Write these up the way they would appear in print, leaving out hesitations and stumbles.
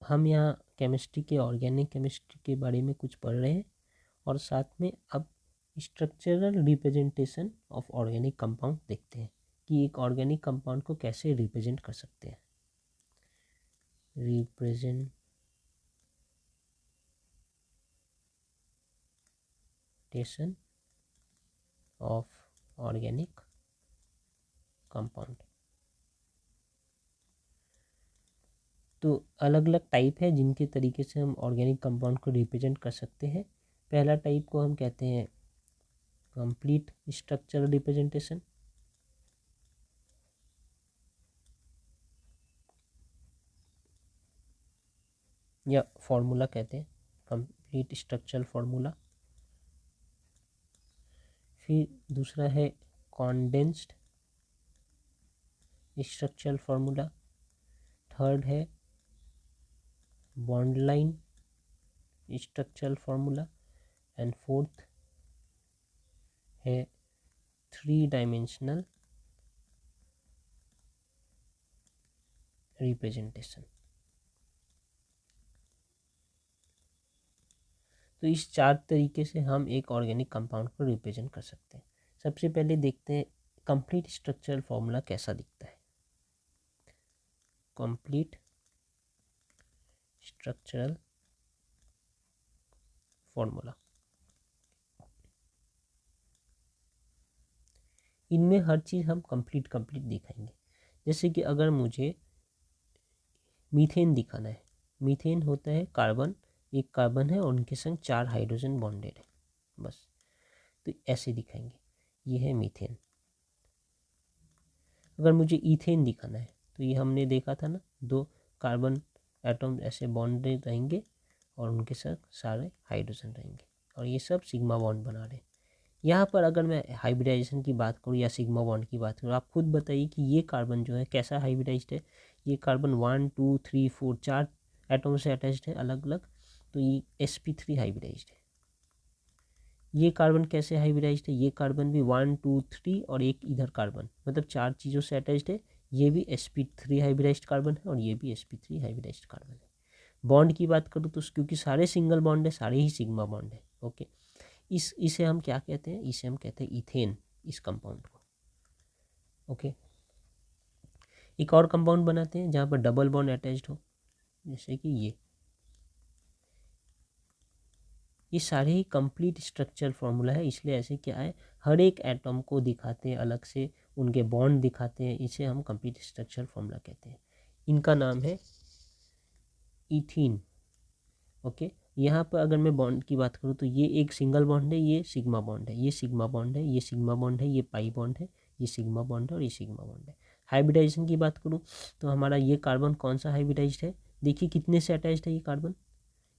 हम यहाँ केमिस्ट्री के ऑर्गेनिक केमिस्ट्री के बारे में कुछ पढ़ रहे हैं और साथ में अब structural representation of organic compound देखते हैं कि एक ऑर्गेनिक कंपाउंड को कैसे रिप्रेजेंट कर सकते हैं। Representation of organic compound. तो अलग अलग टाइप है जिनके तरीके से हम ऑर्गेनिक कंपाउंड को रिप्रेजेंट कर सकते हैं। पहला टाइप को हम कहते हैं कंप्लीट स्ट्रक्चरल रिप्रेजेंटेशन। या फॉर्मूला कहते हैं, कंप्लीट स्ट्रक्चरल फॉर्मूला। फिर दूसरा है कॉन्डेंस्ड स्ट्रक्चरल फॉर्मूला। थर्ड है bond line structural formula and fourth है 3 डायमेंशनल रिप्रेजेंटेशन। तो इस 4 तरीके से हम एक ऑर्गेनिक कंपाउंड को रिप्रेजेंट कर सकते हैं। सबसे पहले देखते हैं कंप्लीट स्ट्रक्चरल फॉर्मूला कैसा दिखता है। कंप्लीट स्ट्रक्चरल फॉर्मूला, इनमें हर चीज़ हम कंप्लीट दिखाएंगे। जैसे कि अगर मुझे मीथेन दिखाना है, मीथेन होता है कार्बन, एक कार्बन है और उनके संग 4 हाइड्रोजन बॉन्डेड है, बस। तो ऐसे दिखाएंगे, ये है मीथेन। अगर मुझे ईथेन दिखाना है तो ये हमने देखा था ना, 2 कार्बन एटम ऐसे बॉन्डेड रहेंगे और उनके साथ सारे हाइड्रोजन रहेंगे और ये सब सिग्मा बॉन्ड बना रहे हैं। यहाँ पर अगर मैं हाइब्रिडाइजेशन की बात करूँ या सिग्मा बॉन्ड की बात करूँ, आप खुद बताइए कि ये कार्बन जो है कैसा हाइब्रिडाइज्ड है। ये कार्बन 1 2 3 4 4 एटम से अटैच्ड है अलग अलग, तो ये sp3 हाइब्रिडाइज्ड है। ये कार्बन कैसे हाइब्रिडाइज्ड है, ये कार्बन भी 1 2 3 और एक इधर कार्बन, मतलब 4 चीज़ों से अटैच्ड है। ये भी sp3 हाइब्रिडाइज्ड कार्बन है और ये भी sp3 हाइब्रिडाइज्ड कार्बन है। बॉन्ड की बात करूँ तो क्योंकि सारे सिंगल बॉन्ड है, सारे ही सिग्मा बॉन्ड है। ओके, इसे हम क्या कहते हैं, इसे हम कहते हैं इथेन, इस कंपाउंड को। ओके, एक और कंपाउंड बनाते हैं जहाँ पर डबल बॉन्ड अटैच्ड हो, जैसे कि ये सारे ही कंप्लीट स्ट्रक्चर फॉर्मूला है। इसलिए ऐसे क्या है, हर एक एटम को दिखाते हैं अलग से, उनके बॉन्ड दिखाते हैं, इसे हम कंप्लीट स्ट्रक्चर फॉर्मूला कहते हैं। इनका नाम है इथीन। ओके, यहाँ पर अगर मैं बॉन्ड की बात करूँ तो ये एक सिंगल बॉन्ड है, ये सिग्मा बॉन्ड है, ये सिग्मा बॉन्ड है, ये सिग्मा बॉन्ड है, ये पाई बॉन्ड है, ये सिग्मा बॉन्ड है और ये सिग्मा बॉन्ड है। हाइब्रिडाइजेशन की बात करूँ तो हमारा ये कार्बन कौन सा हाइब्रिडाइज्ड है, देखिए कितने से अटैच्ड है ये कार्बन,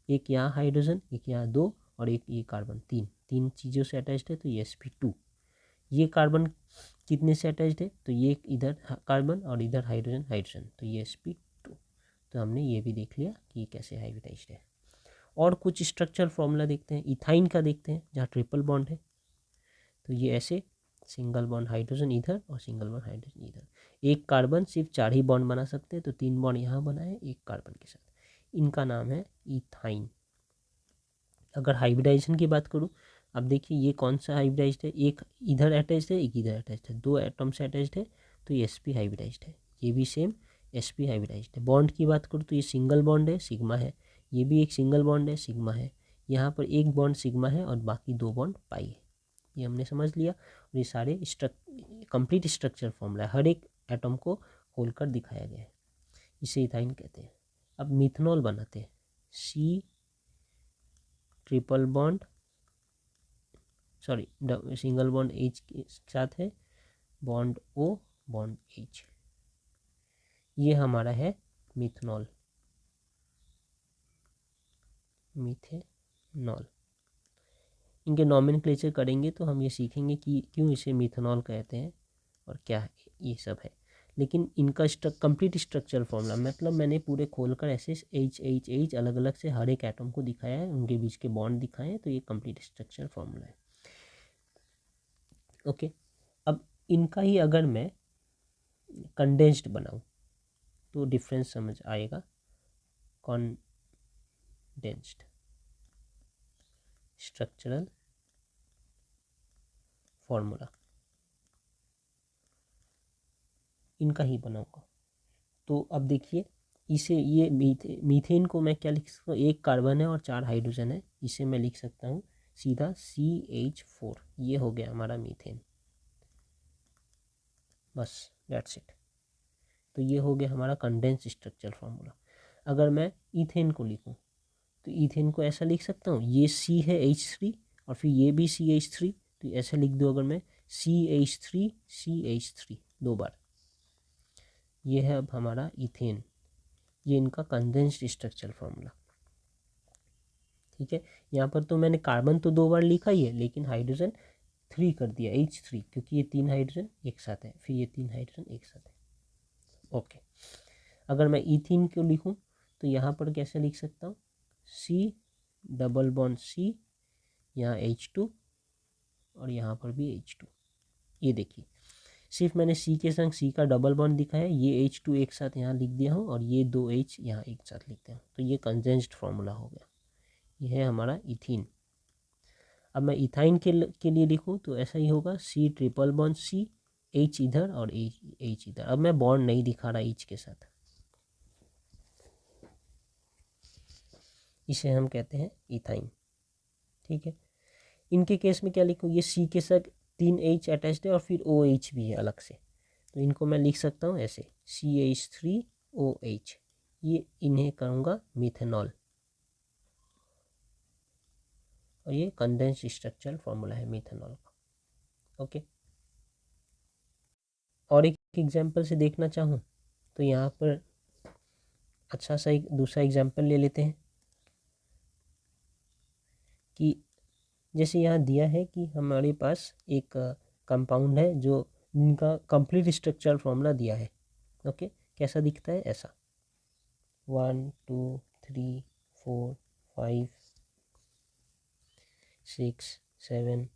एक यहाँ हाइड्रोजन, एक यहाँ 2 और एक ये कार्बन, तीन चीज़ों से अटैच्ड है, तो ये sp2। ये कार्बन कितने से अटैच्ड है, तो ये इधर कार्बन और इधर हाइड्रोजन, तो ये sp2। तो हमने ये भी देख लिया कि ये कैसे हाइब्रिडाइज्ड है। और कुछ स्ट्रक्चर फॉर्मूला देखते हैं, इथाइन का देखते हैं जहाँ ट्रिपल बॉन्ड है। तो ये ऐसे सिंगल बॉन्ड हाइड्रोजन इधर और सिंगल बॉन्ड हाइड्रोजन इधर, एक कार्बन सिर्फ 4 ही बॉन्ड बना सकते हैं, तो 3 बॉन्ड यहाँ बनाए एक कार्बन के साथ, इनका नाम है इथाइन। अगर हाइब्रिडाइजेशन की बात करूँ, अब देखिए ये कौन सा हाइब्रिडाइज्ड है, एक इधर अटैच्ड है, एक इधर अटैच्ड है, 2 एटम से अटैच्ड है, तो ये sp हाइब्रिडाइज्ड है। ये भी सेम sp हाइब्रिडाइज्ड है। बॉन्ड की बात करूँ तो ये सिंगल बॉन्ड है, सिग्मा है, ये भी एक सिंगल बॉन्ड है, सिग्मा है। यहाँ पर एक बॉन्ड सिग्मा है और बाकी 2 बॉन्ड पाई है, ये हमने समझ लिया। और ये सारे कंप्लीट स्ट्रक्चर फॉर्मूला है, हर एक एटम को खोलकर दिखाया गया है, इसे इथाइन कहते हैं। अब मिथनॉल बनाते हैं, C triple bond, sorry single bond H के साथ है, बॉन्ड O, बॉन्ड H, ये हमारा है मिथनॉल, मिथेनॉल। इनके नॉमेनक्लेचर करेंगे तो हम ये सीखेंगे कि क्यों इसे मिथनॉल कहते हैं और क्या है, ये सब है। लेकिन इनका कंप्लीट स्ट्रक्चर फॉर्मूला, मतलब मैंने पूरे खोलकर ऐसे H अलग अलग से हर एक एटम को दिखाया है, उनके बीच के बॉन्ड दिखाए हैं, तो ये कंप्लीट स्ट्रक्चर फॉर्मूला है। ओके, अब इनका ही अगर मैं कंडेंस्ड बनाऊं तो डिफरेंस समझ आएगा। कॉन्डेंस्ड स्ट्रक्चरल फॉर्मूला इनका ही बनाऊंगा। तो अब देखिए, इसे ये मीथेन को मैं क्या लिख सकता हूँ, एक कार्बन है और 4 हाइड्रोजन है, इसे मैं लिख सकता हूँ सीधा CH4। ये हो गया हमारा मीथेन, बस दैट्स इट। तो ये हो गया हमारा कंडेंस स्ट्रक्चर फार्मूला। अगर मैं इथेन को लिखूं तो इथेन को ऐसा लिख सकता हूँ, ये C है H3 और फिर ये भी CH3, तो ऐसा लिख दो अगर मैं CH3 दो बार। ये है अब हमारा इथेन, ये इनका कंडेंस्ड स्ट्रक्चर फार्मूला। ठीक है, यहाँ पर तो मैंने कार्बन तो 2 बार लिखा ही है, लेकिन हाइड्रोजन 3 कर दिया, H3, क्योंकि ये 3 हाइड्रोजन एक साथ है, फिर ये 3 हाइड्रोजन एक साथ है। ओके, अगर मैं इथीन को लिखूं तो यहाँ पर कैसे लिख सकता हूँ, C≡C, यहाँ H2 और यहाँ पर भी H2। ये देखिए, सिर्फ मैंने C के संग C का डबल बॉन्ड दिखाया, ये H2 एक साथ यहाँ लिख दिया हूँ और ये 2 H यहाँ एक साथ लिखते हैं, तो ये कंडेंस्ड फार्मूला हो गया। ये है हमारा इथीन। अब मैं इथाइन के लिए लिखूँ तो ऐसा ही होगा, C≡C, H इधर और H इधर। अब मैं बॉन्ड नहीं दिखा रहा H के साथ, इसे हम कहते हैं इथाइन। ठीक है, इनके केस में क्या लिखूँ, ये C के साथ 3 H अटैच्ड है और फिर OH भी है अलग से, तो इनको मैं लिख सकता हूँ ऐसे CH3OH। ये इन्हें कहूँगा मिथेनॉल, और ये कंडेंस्ड स्ट्रक्चरल फॉर्मूला है मिथेनॉल का। ओके, और एक एग्जांपल से देखना चाहूँ तो यहाँ पर अच्छा सा एक दूसरा एग्जांपल ले लेते हैं कि जैसे यहाँ दिया है कि हमारे पास एक कंपाउंड है जो इनका कंप्लीट स्ट्रक्चरल फॉर्मूला दिया है। ओके, कैसा दिखता है, ऐसा 1 2 3 4 5 6 7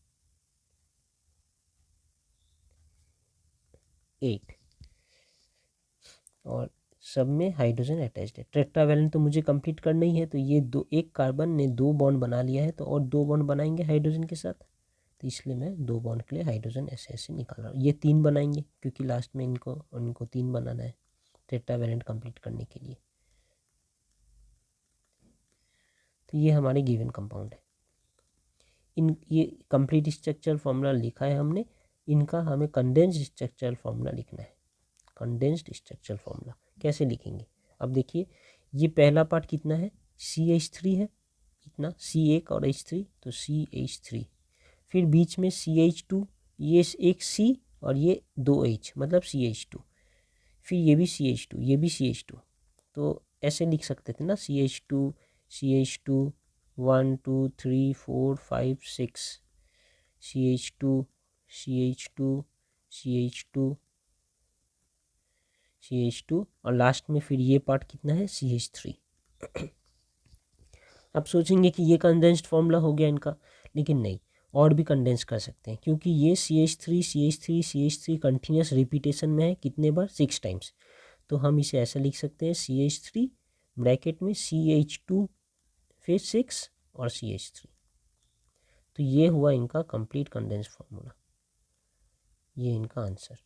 8 और सब में हाइड्रोजन अटैच्ड है। टेट्रावैलेंट तो मुझे कंप्लीट करना ही है, तो ये दो, एक कार्बन ने 2 बॉन्ड बना लिया है, तो और 2 बॉन्ड बनाएंगे हाइड्रोजन के साथ, तो इसलिए मैं 2 बॉन्ड के लिए हाइड्रोजन ऐसे ऐसे निकाल रहा हूँ। ये 3 बनाएंगे क्योंकि लास्ट में इनको 3 बनाना है टेट्रावैलेंट कंप्लीट करने के लिए। तो ये हमारे गिवन कंपाउंड है। ये कंप्लीट स्ट्रक्चरल फॉर्मूला लिखा है हमने, इनका हमें कंडेंस्ड स्ट्रक्चरल फॉर्मूला लिखना है। कंडेंस्ड स्ट्रक्चरल फॉर्मूला कैसे लिखेंगे, अब देखिए, ये पहला पार्ट कितना है, CH3 है, इतना C1 और H3, तो CH3, फिर बीच में CH2, ये एक C और ये 2H मतलब CH2, फिर ये भी CH2, ये भी CH2, तो ऐसे लिख सकते थे ना, CH2 1 2 3 4 5 6, CH2 CH2 CH2 CH2 और लास्ट में फिर ये पार्ट कितना है, CH3। आप सोचेंगे कि ये कंडेंस्ड फॉर्मूला हो गया इनका, लेकिन नहीं, और भी कंडेंस कर सकते हैं, क्योंकि ये CH3 कंटिन्यूस रिपीटेशन में है, कितने बार, 6 टाइम्स। तो हम इसे ऐसा लिख सकते हैं, CH3 ब्रैकेट में CH2 फिर 6 और CH3। तो ये हुआ इनका कंप्लीट कंडेंस फार्मूला, ये इनका आंसर।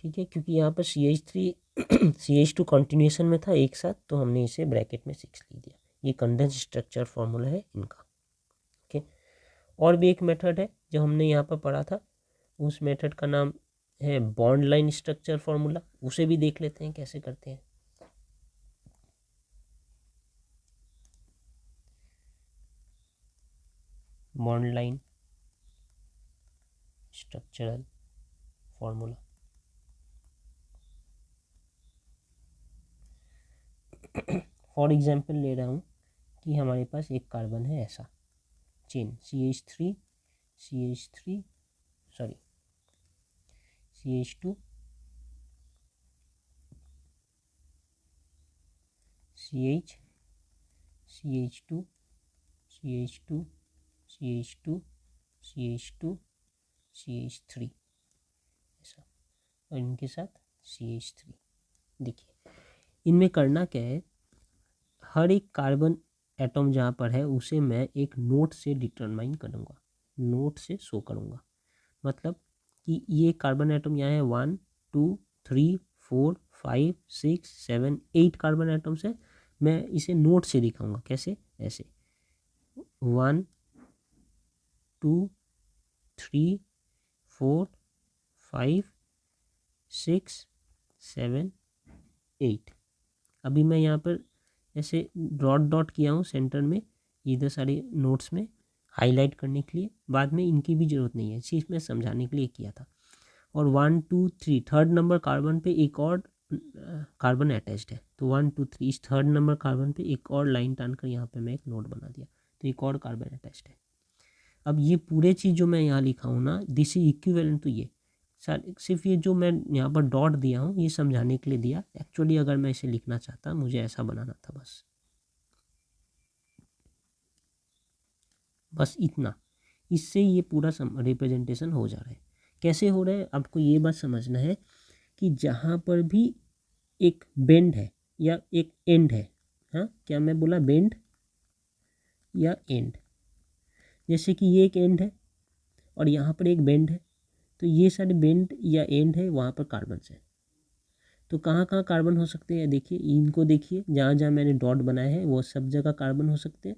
ठीक है, क्योंकि यहाँ पर CH2 कंटिन्यूएशन में था एक साथ, तो हमने इसे ब्रैकेट में 6 लिख दिया। ये कंडेंस स्ट्रक्चर फार्मूला है इनका। ओके, और भी एक मेथड है जो हमने यहाँ पर पढ़ा था, उस मेथड का नाम है बॉन्ड लाइन स्ट्रक्चर फार्मूला, उसे भी देख लेते हैं कैसे करते हैं। Bond line structural formula, for example ले रहा हूँ कि हमारे पास एक कार्बन है ऐसा, chain CH2 CH CH2 CH2 CH2 CH2 CH3 ऐसा, और इनके साथ CH3। देखिए, इनमें करना क्या है, हर एक कार्बन एटम जहाँ पर है उसे मैं एक नोट से डिटरमाइन करूँगा, नोट से शो करूँगा। मतलब कि ये कार्बन एटम यहाँ है 1 2 3 4 5 6 7 8 कार्बन एटम्स है। मैं इसे नोट से दिखाऊंगा, कैसे? ऐसे 1 2 3 4 5 6 7 8। अभी मैं यहाँ पर ऐसे डॉट डॉट किया हूँ सेंटर में, इधर सारे नोट्स में हाईलाइट करने के लिए। बाद में इनकी भी ज़रूरत नहीं है, सिर्फ मैं समझाने के लिए किया था। और 1 2 3 थर्ड नंबर कार्बन पे एक और कार्बन अटैच्ड है, तो 1 2 3 इस थर्ड नंबर कार्बन पे एक और लाइन टान कर यहाँ पे मैं एक नोट बना दिया, तो एक और कार्बन अटैच्ड है। अब ये पूरे चीज़ जो मैं यहाँ लिखा हूँ ना, दिस इज इक्विवेलेंट टू ये सिर्फ ये जो मैं यहाँ पर डॉट दिया हूँ ये समझाने के लिए दिया। एक्चुअली अगर मैं इसे लिखना चाहता मुझे ऐसा बनाना था, बस इतना। इससे ये पूरा रिप्रेजेंटेशन हो जा रहा है। कैसे हो रहा है आपको ये बात समझना है कि जहाँ पर भी एक बेंड है या एक एंड है, हाँ क्या मैं बोला, बेंड या एंड। जैसे कि ये एक एंड है और यहाँ पर एक बेंड है, तो ये सारे बेंड या एंड है, वहाँ पर कार्बन है। तो कहाँ कहाँ कार्बन हो सकते हैं, देखिए इनको देखिए, जहाँ जहाँ मैंने डॉट बनाया है वो सब जगह कार्बन हो सकते हैं।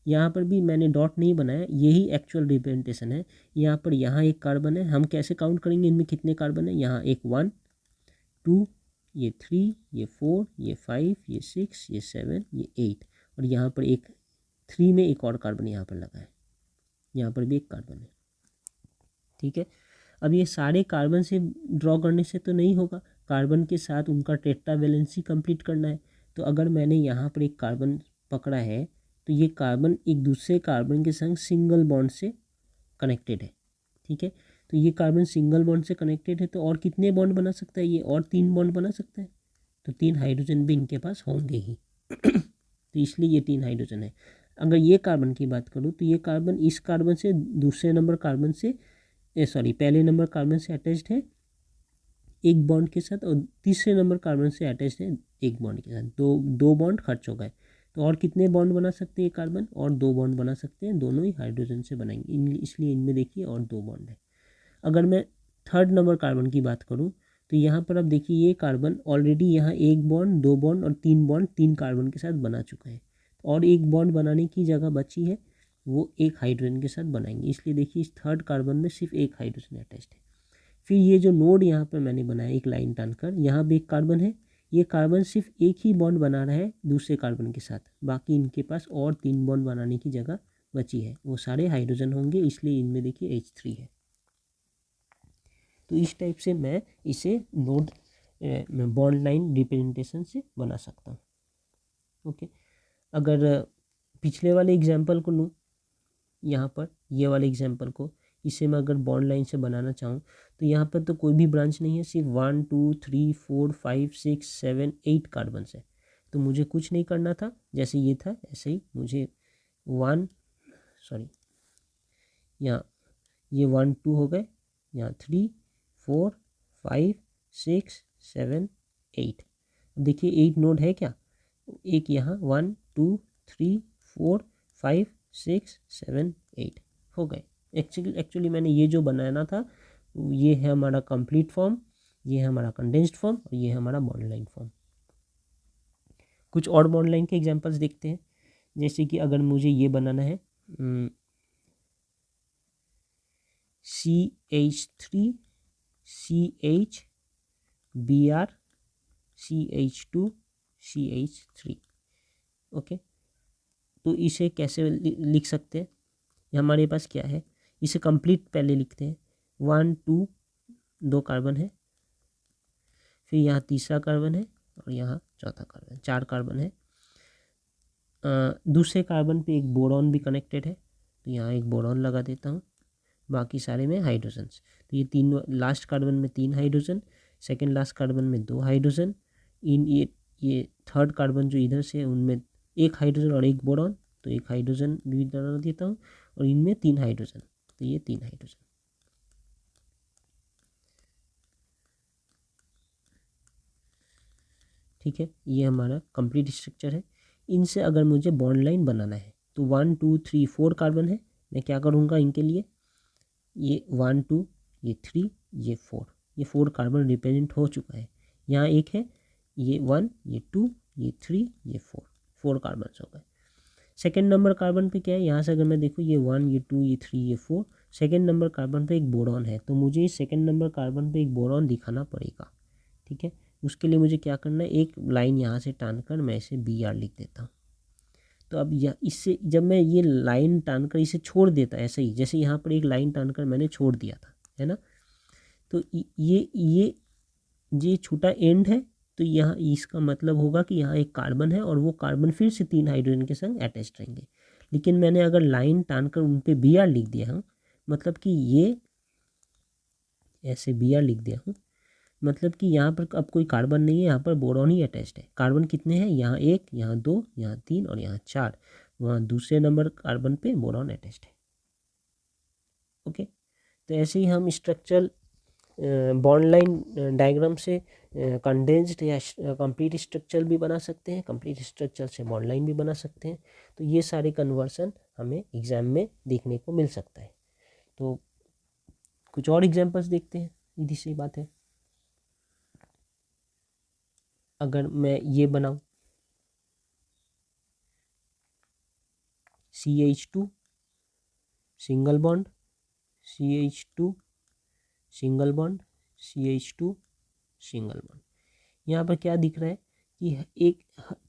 यहाँ पर भी मैंने डॉट नहीं बनाया, यही एक्चुअल रिप्रेजेंटेशन है। यहाँ पर यहाँ एक कार्बन है, हम कैसे काउंट करेंगे इनमें कितने कार्बन है? यहाँ एक 1 2 ये 3 ये 4 ये 5 ये 6 ये 7 ये 8, और यहाँ पर एक 3 में एक और कार्बन यहाँ पर लगा है, यहाँ पर भी एक कार्बन है। ठीक है, अब ये सारे कार्बन से ड्रॉ करने से तो नहीं होगा, कार्बन के साथ उनका टेट्रा वैलेंसी कंप्लीट करना है। तो अगर मैंने यहाँ पर एक कार्बन पकड़ा है तो ये कार्बन एक दूसरे कार्बन के संग सिंगल बॉन्ड से कनेक्टेड है। ठीक है, तो ये कार्बन सिंगल बॉन्ड से कनेक्टेड है, तो और कितने बॉन्ड बना सकता है ये? और 3 बॉन्ड बना सकता है, तो 3 हाइड्रोजन भी इनके पास होंगे ही। तो इसलिए ये 3 हाइड्रोजन है। अगर ये कार्बन की बात करूँ तो ये कार्बन इस कार्बन से दूसरे नंबर कार्बन से पहले नंबर कार्बन से अटैच्ड है एक बॉन्ड के साथ, और तीसरे नंबर कार्बन से अटैच्ड है एक बॉन्ड के साथ। दो बॉन्ड खर्च हो गए, तो और कितने बॉन्ड बना सकते हैं ये कार्बन? और 2 बॉन्ड बना सकते हैं, दोनों ही हाइड्रोजन से बनाएंगे, इसलिए इनमें देखिए और 2 बॉन्ड है। अगर मैं थर्ड नंबर कार्बन की बात करूँ तो यहाँ पर अब देखिए ये कार्बन ऑलरेडी यहाँ एक बॉन्ड, 2 बॉन्ड और 3 बॉन्ड 3 कार्बन के साथ बना चुका है, और एक बॉन्ड बनाने की जगह बची है, वो एक हाइड्रोजन के साथ बनाएंगे। इसलिए देखिए इस थर्ड कार्बन में सिर्फ एक हाइड्रोजन अटैच्ड है। फिर ये जो नोड यहाँ पर मैंने बनाया एक लाइन टानकर, यहाँ भी एक कार्बन है, ये कार्बन सिर्फ एक ही बॉन्ड बना रहा है दूसरे कार्बन के साथ, बाकी इनके पास और 3 बॉन्ड बनाने की जगह बची है, वो सारे हाइड्रोजन होंगे, इसलिए इनमें देखिए H3 है। तो इस टाइप से मैं इसे नोड बॉन्ड लाइन रिप्रेजेंटेशन से बना सकता हूँ। ओके, अगर पिछले वाले एग्जाम्पल को लूँ, यहाँ पर ये वाले एग्जाम्पल को, इसे मैं अगर बॉन्ड लाइन से बनाना चाहूँ तो यहाँ पर तो कोई भी ब्रांच नहीं है, सिर्फ 1 2 3 4 5 6 7 8 कार्बन है। तो मुझे कुछ नहीं करना था, जैसे ये था ऐसे ही मुझे यहाँ ये 1 2 हो गए, यहाँ 3 4 5 6 7 8। देखिए 8 नोड है क्या? एक यहाँ 1 2 3 4 5 6 7 8 हो गए। एक्चुअली मैंने ये जो बनाना था ये है हमारा कंप्लीट फॉर्म, ये है हमारा कंडेंस्ड फॉर्म, और ये है हमारा बॉन्ड लाइन फॉर्म। कुछ और बॉन्ड लाइन के एग्जांपल्स देखते हैं। जैसे कि अगर मुझे ये बनाना है CH3 CH Br CH2 CH3। Okay, तो इसे कैसे लिख सकते हैं? हमारे पास क्या है, इसे कंप्लीट पहले लिखते हैं। 1 2 2 कार्बन है, फिर यहाँ तीसरा कार्बन है, और यहाँ चौथा कार्बन, 4 कार्बन है। दूसरे कार्बन पे एक बोरॉन भी कनेक्टेड है, तो यहाँ एक बोरॉन लगा देता हूँ, बाकी सारे में हाइड्रोजन्स। तो ये 3 लास्ट कार्बन में 3 हाइड्रोजन, सेकेंड लास्ट कार्बन में 2 हाइड्रोजन, इन ये थर्ड कार्बन जो इधर से उनमें एक हाइड्रोजन और एक बोरॉन, तो एक हाइड्रोजन भी डाल देता हूँ, और इनमें 3 हाइड्रोजन, तो ये 3 हाइड्रोजन। ठीक है, ये हमारा कंप्लीट स्ट्रक्चर है। इनसे अगर मुझे बॉन्ड लाइन बनाना है तो 1 2 3 4 कार्बन है, मैं क्या करूँगा इनके लिए, ये 1 2 ये 3 ये 4, ये 4 कार्बन रिप्रेजेंट हो चुका है। यहाँ एक है, ये 1 ये 2 ये 3 ये 4 कार्बन हो गए। सेकेंड नंबर कार्बन पे क्या है, यहाँ से अगर मैं देखूँ ये 1 ये 2 ये 3 ये 4, सेकेंड नंबर कार्बन पे एक बोरॉन है, तो मुझे इस सेकेंड नंबर कार्बन पे एक बोरॉन दिखाना पड़ेगा। ठीक है, उसके लिए मुझे क्या करना है, एक लाइन यहाँ से टानकर मैं इसे Br लिख देता हूँ। तो अब यह इससे जब मैं ये लाइन टानकर इसे छोड़ देता, ऐसे ही जैसे यहाँ पर एक लाइन टानकर मैंने छोड़ दिया था, है ना, तो ये छोटा एंड है, तो यहाँ इसका मतलब होगा कि यहाँ एक कार्बन है और वो कार्बन फिर से 3 हाइड्रोजन के संग अटैच रहेंगे। लेकिन मैंने अगर लाइन टानकर उन पे Br लिख दिया हूँ, मतलब कि ये ऐसे Br लिख दिया हूँ, मतलब कि यहाँ पर अब कोई कार्बन नहीं है, यहाँ पर बोरॉन ही अटैच्ड है। कार्बन कितने हैं, यहाँ 1 यहाँ 2 यहाँ 3 और यहाँ 4, वहाँ दूसरे नंबर कार्बन पे बोरॉन अटैच्ड है। ओके, तो ऐसे ही हम स्ट्रक्चरल बॉन्ड लाइन डायग्राम से कंडेंस्ड या कंप्लीट स्ट्रक्चर भी बना सकते हैं, कंप्लीट स्ट्रक्चर से बॉन्ड लाइन भी बना सकते हैं। तो ये सारे कन्वर्सन हमें एग्जाम में देखने को मिल सकता है। तो कुछ और एग्जांपल्स देखते हैं, सीधी सी बात है। अगर मैं ये बनाऊं CH2 single bond CH2 single bond CH2 single bond, यहाँ पर क्या दिख रहा है कि एक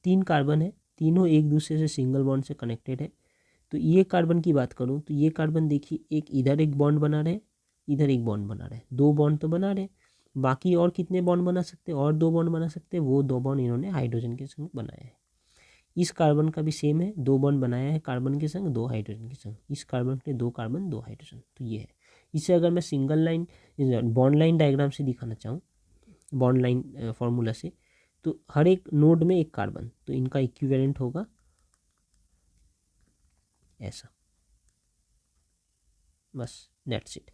3 कार्बन है, तीनों एक दूसरे से सिंगल बॉन्ड से कनेक्टेड है। तो ये कार्बन की बात करूँ तो ये कार्बन देखिए, एक इधर एक बॉन्ड बना रहे हैं, इधर एक बॉन्ड बना रहे हैं, 2 बॉन्ड तो बना रहे हैं। बाकी और कितने बॉन्ड बना सकते हैं, और 2 बॉन्ड बना सकते हैं, वो 2 बॉन्ड इन्होंने हाइड्रोजन के संग बनाया है। इस कार्बन का भी सेम है, 2 बॉन्ड बनाया है कार्बन के संग, 2 हाइड्रोजन के संग। इस कार्बन के 2 कार्बन 2 हाइड्रोजन, तो ये है। इसे अगर मैं single line bond line diagram से दिखाना चाहूँ, बॉन्ड लाइन फॉर्मूला से, तो हर एक नोड में एक कार्बन, तो इनका इक्विवेलेंट होगा ऐसा, बस दैट्स इट।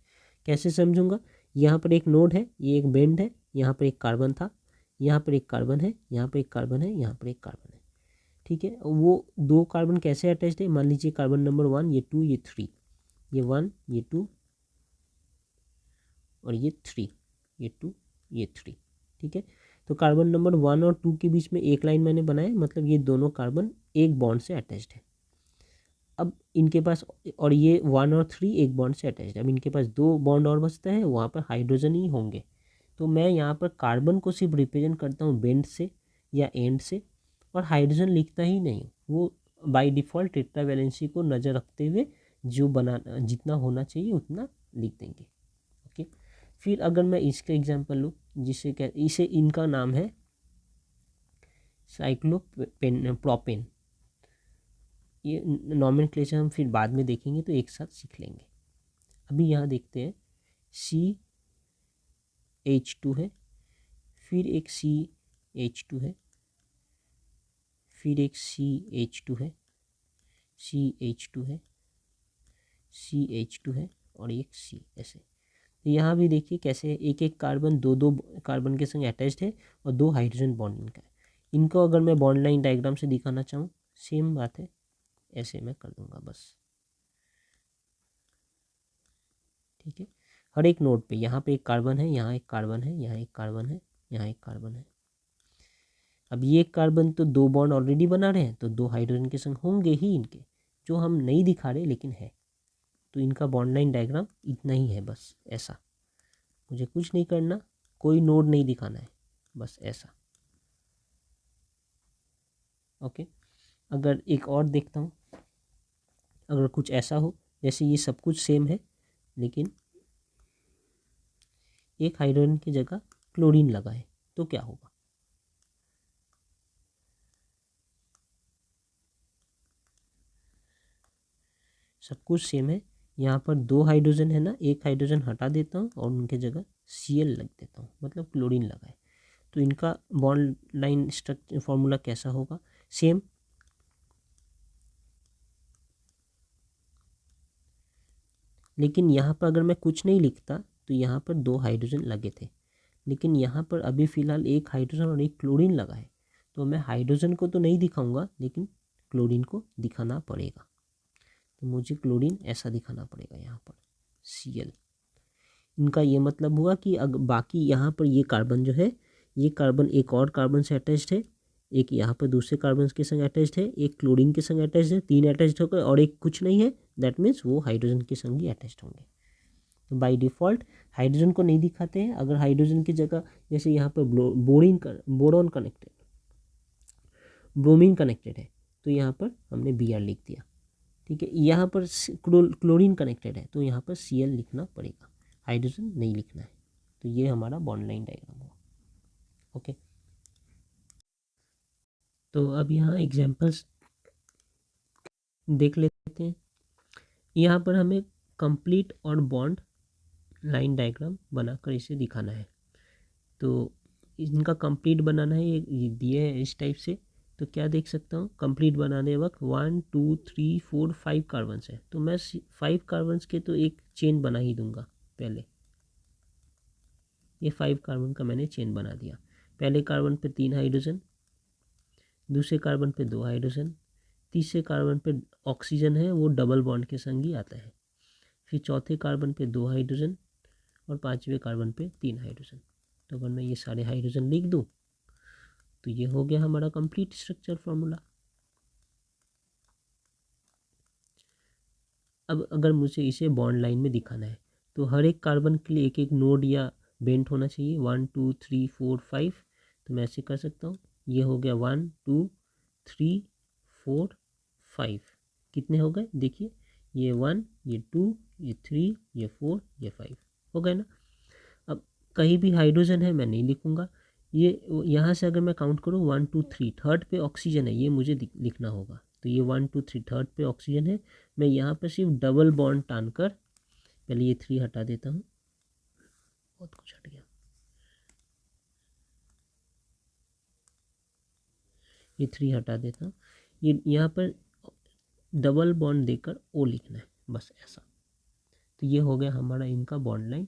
कैसे समझूंगा, यहाँ पर एक नोड है, ये एक बेंड है, यहाँ पर एक कार्बन था, यहाँ पर एक कार्बन है, यहाँ पर एक कार्बन है, यहाँ पर एक कार्बन है। ठीक है, वो 2 कार्बन कैसे अटैच्ड है, मान लीजिए कार्बन नंबर 1 ये 2 ये 3, ये 1 ये 2 और ये 3, ये 2 ये 3। ठीक है, तो कार्बन नंबर 1 और 2 के बीच में एक लाइन मैंने बनाया, मतलब ये दोनों कार्बन एक बॉन्ड से अटैच्ड है। अब इनके पास, और ये 1 और 3 एक बॉन्ड से अटैच्ड है, अब इनके पास 2 बॉन्ड और बचता है, वहाँ पर हाइड्रोजन ही होंगे। तो मैं यहाँ पर कार्बन को सिर्फ रिप्रेजेंट करता हूँ बेंड से या एंड से, और हाइड्रोजन लिखता ही नहीं, वो बाय डिफ़ॉल्ट टेट्रावैलेंसी को नज़र रखते हुए जो बना जितना होना चाहिए उतना लिख देंगे। ओके, फिर अगर मैं इसका एग्जांपल लूँ, जिसे क्या, इसे इनका नाम है साइक्लोपेन प्रोपेन। ये नॉमेनक्लेचर हम फिर बाद में देखेंगे, तो एक साथ सीख लेंगे। अभी यहाँ देखते हैं CH2 है, फिर एक CH2 है, फिर एक CH2 है, CH2 है, CH2 है और एक C, ऐसे। तो यहाँ भी देखिए कैसे एक एक कार्बन 2 कार्बन के संग अटैच्ड है और 2 हाइड्रोजन बॉन्ड इनका है। इनको अगर मैं बॉन्ड लाइन डायग्राम से दिखाना चाहूँ, सेम बात है, ऐसे मैं कर दूंगा बस। ठीक है, हर एक नोड पे, यहाँ पे एक कार्बन है, यहाँ एक कार्बन है, यहाँ एक कार्बन है, यहाँ एक कार्बन है। अब ये कार्बन तो 2 बॉन्ड ऑलरेडी बना रहे हैं, तो 2 हाइड्रोजन के संग होंगे ही इनके, जो हम नहीं दिखा रहे लेकिन है। तो इनका बॉन्ड लाइन डायग्राम इतना ही है, बस ऐसा। मुझे कुछ नहीं करना, कोई नोड नहीं दिखाना है, बस ऐसा। ओके, अगर एक और देखता हूँ, अगर कुछ ऐसा हो जैसे ये सब कुछ सेम है, लेकिन एक हाइड्रोजन की जगह क्लोरीन लगा है, तो क्या होगा। सब कुछ सेम है, यहाँ पर 2 हाइड्रोजन है ना, एक हाइड्रोजन हटा देता हूँ और उनके जगह Cl लग देता हूँ, मतलब क्लोरीन लगा है। तो इनका बॉन्ड लाइन स्ट्रक्चर फॉर्मूला कैसा होगा, सेम। लेकिन यहाँ पर अगर मैं कुछ नहीं लिखता, तो यहाँ पर 2 हाइड्रोजन लगे थे, लेकिन यहाँ पर अभी फ़िलहाल एक हाइड्रोजन और एक क्लोरीन लगा है। तो मैं हाइड्रोजन को तो नहीं दिखाऊंगा, लेकिन क्लोरीन को दिखाना पड़ेगा। तो मुझे क्लोरीन ऐसा दिखाना पड़ेगा यहाँ पर Cl। इनका ये मतलब हुआ कि अगर बाकी यहाँ पर ये कार्बन जो है, ये कार्बन एक और कार्बन से अटैच्ड है, एक यहाँ पर दूसरे कार्बन के संग अटैच्ड है, एक क्लोरीन के संग अटैच्ड है, 3 अटैच्ड होकर और एक कुछ नहीं है, दैट मीन्स वो हाइड्रोजन के संग ही अटैच्ड होंगे। तो बाय डिफ़ॉल्ट हाइड्रोजन को नहीं दिखाते हैं। अगर हाइड्रोजन की जगह जैसे यहाँ पर बोरोन कनेक्टेड, ब्रोमीन कनेक्टेड है, तो यहाँ पर हमने Br लिख दिया, ठीक है। यहाँ पर क्लोरीन कनेक्टेड है, तो यहाँ पर Cl लिखना पड़ेगा, हाइड्रोजन नहीं लिखना है। तो ये हमारा बॉन्ड लाइन डायग्राम हुआ। ओके, तो अब यहाँ एग्जांपल्स देख लेते हैं। यहाँ पर हमें कंप्लीट और बॉन्ड लाइन डायग्राम बनाकर इसे दिखाना है। तो इनका कंप्लीट बनाना है, ये दिए है इस टाइप से। तो क्या देख सकता हूँ, कंप्लीट बनाने वक्त 1 2 3 4 5 कार्बन्स है, तो मैं 5 कार्बन्स के तो एक चेन बना ही दूंगा। पहले ये 5 कार्बन का मैंने चेन बना दिया। पहले कार्बन पे 3 हाइड्रोजन, दूसरे कार्बन पे 2 हाइड्रोजन, तीसरे कार्बन पे ऑक्सीजन है, वो डबल बॉन्ड के संग ही आता है। फिर चौथे कार्बन पे 2 हाइड्रोजन और पांचवें कार्बन पे 3 हाइड्रोजन। तो अगर मैं ये सारे हाइड्रोजन लिख दूँ तो ये हो गया हमारा कंप्लीट स्ट्रक्चर फॉर्मूला। अब अगर मुझे इसे बॉन्ड लाइन में दिखाना है तो हर एक कार्बन के लिए एक एक नोड या बेंट होना चाहिए, 1 2 3 4 5। तो मैं ऐसे कर सकता हूँ, ये हो गया 1 2 3 4 5। कितने हो गए देखिए, ये 1 ये 2 ये 3 ये 4 ये 5 हो गए ना। अब कहीं भी हाइड्रोजन है मैं नहीं लिखूंगा, ये यहाँ से अगर मैं काउंट करूँ 1 2 3, थर्ड पे ऑक्सीजन है, ये मुझे लिखना होगा। तो ये 1 2 3 थर्ड पे ऑक्सीजन है, मैं यहाँ पर सिर्फ डबल बॉन्ड टान कर, पहले ये 3 हटा देता हूँ, बहुत कुछ हट गया, ये 3 हटा देता हूँ, ये यहाँ पर डबल बॉन्ड देकर ओ लिखना है, बस ऐसा। तो ये हो गया हमारा इनका बॉन्ड लाइन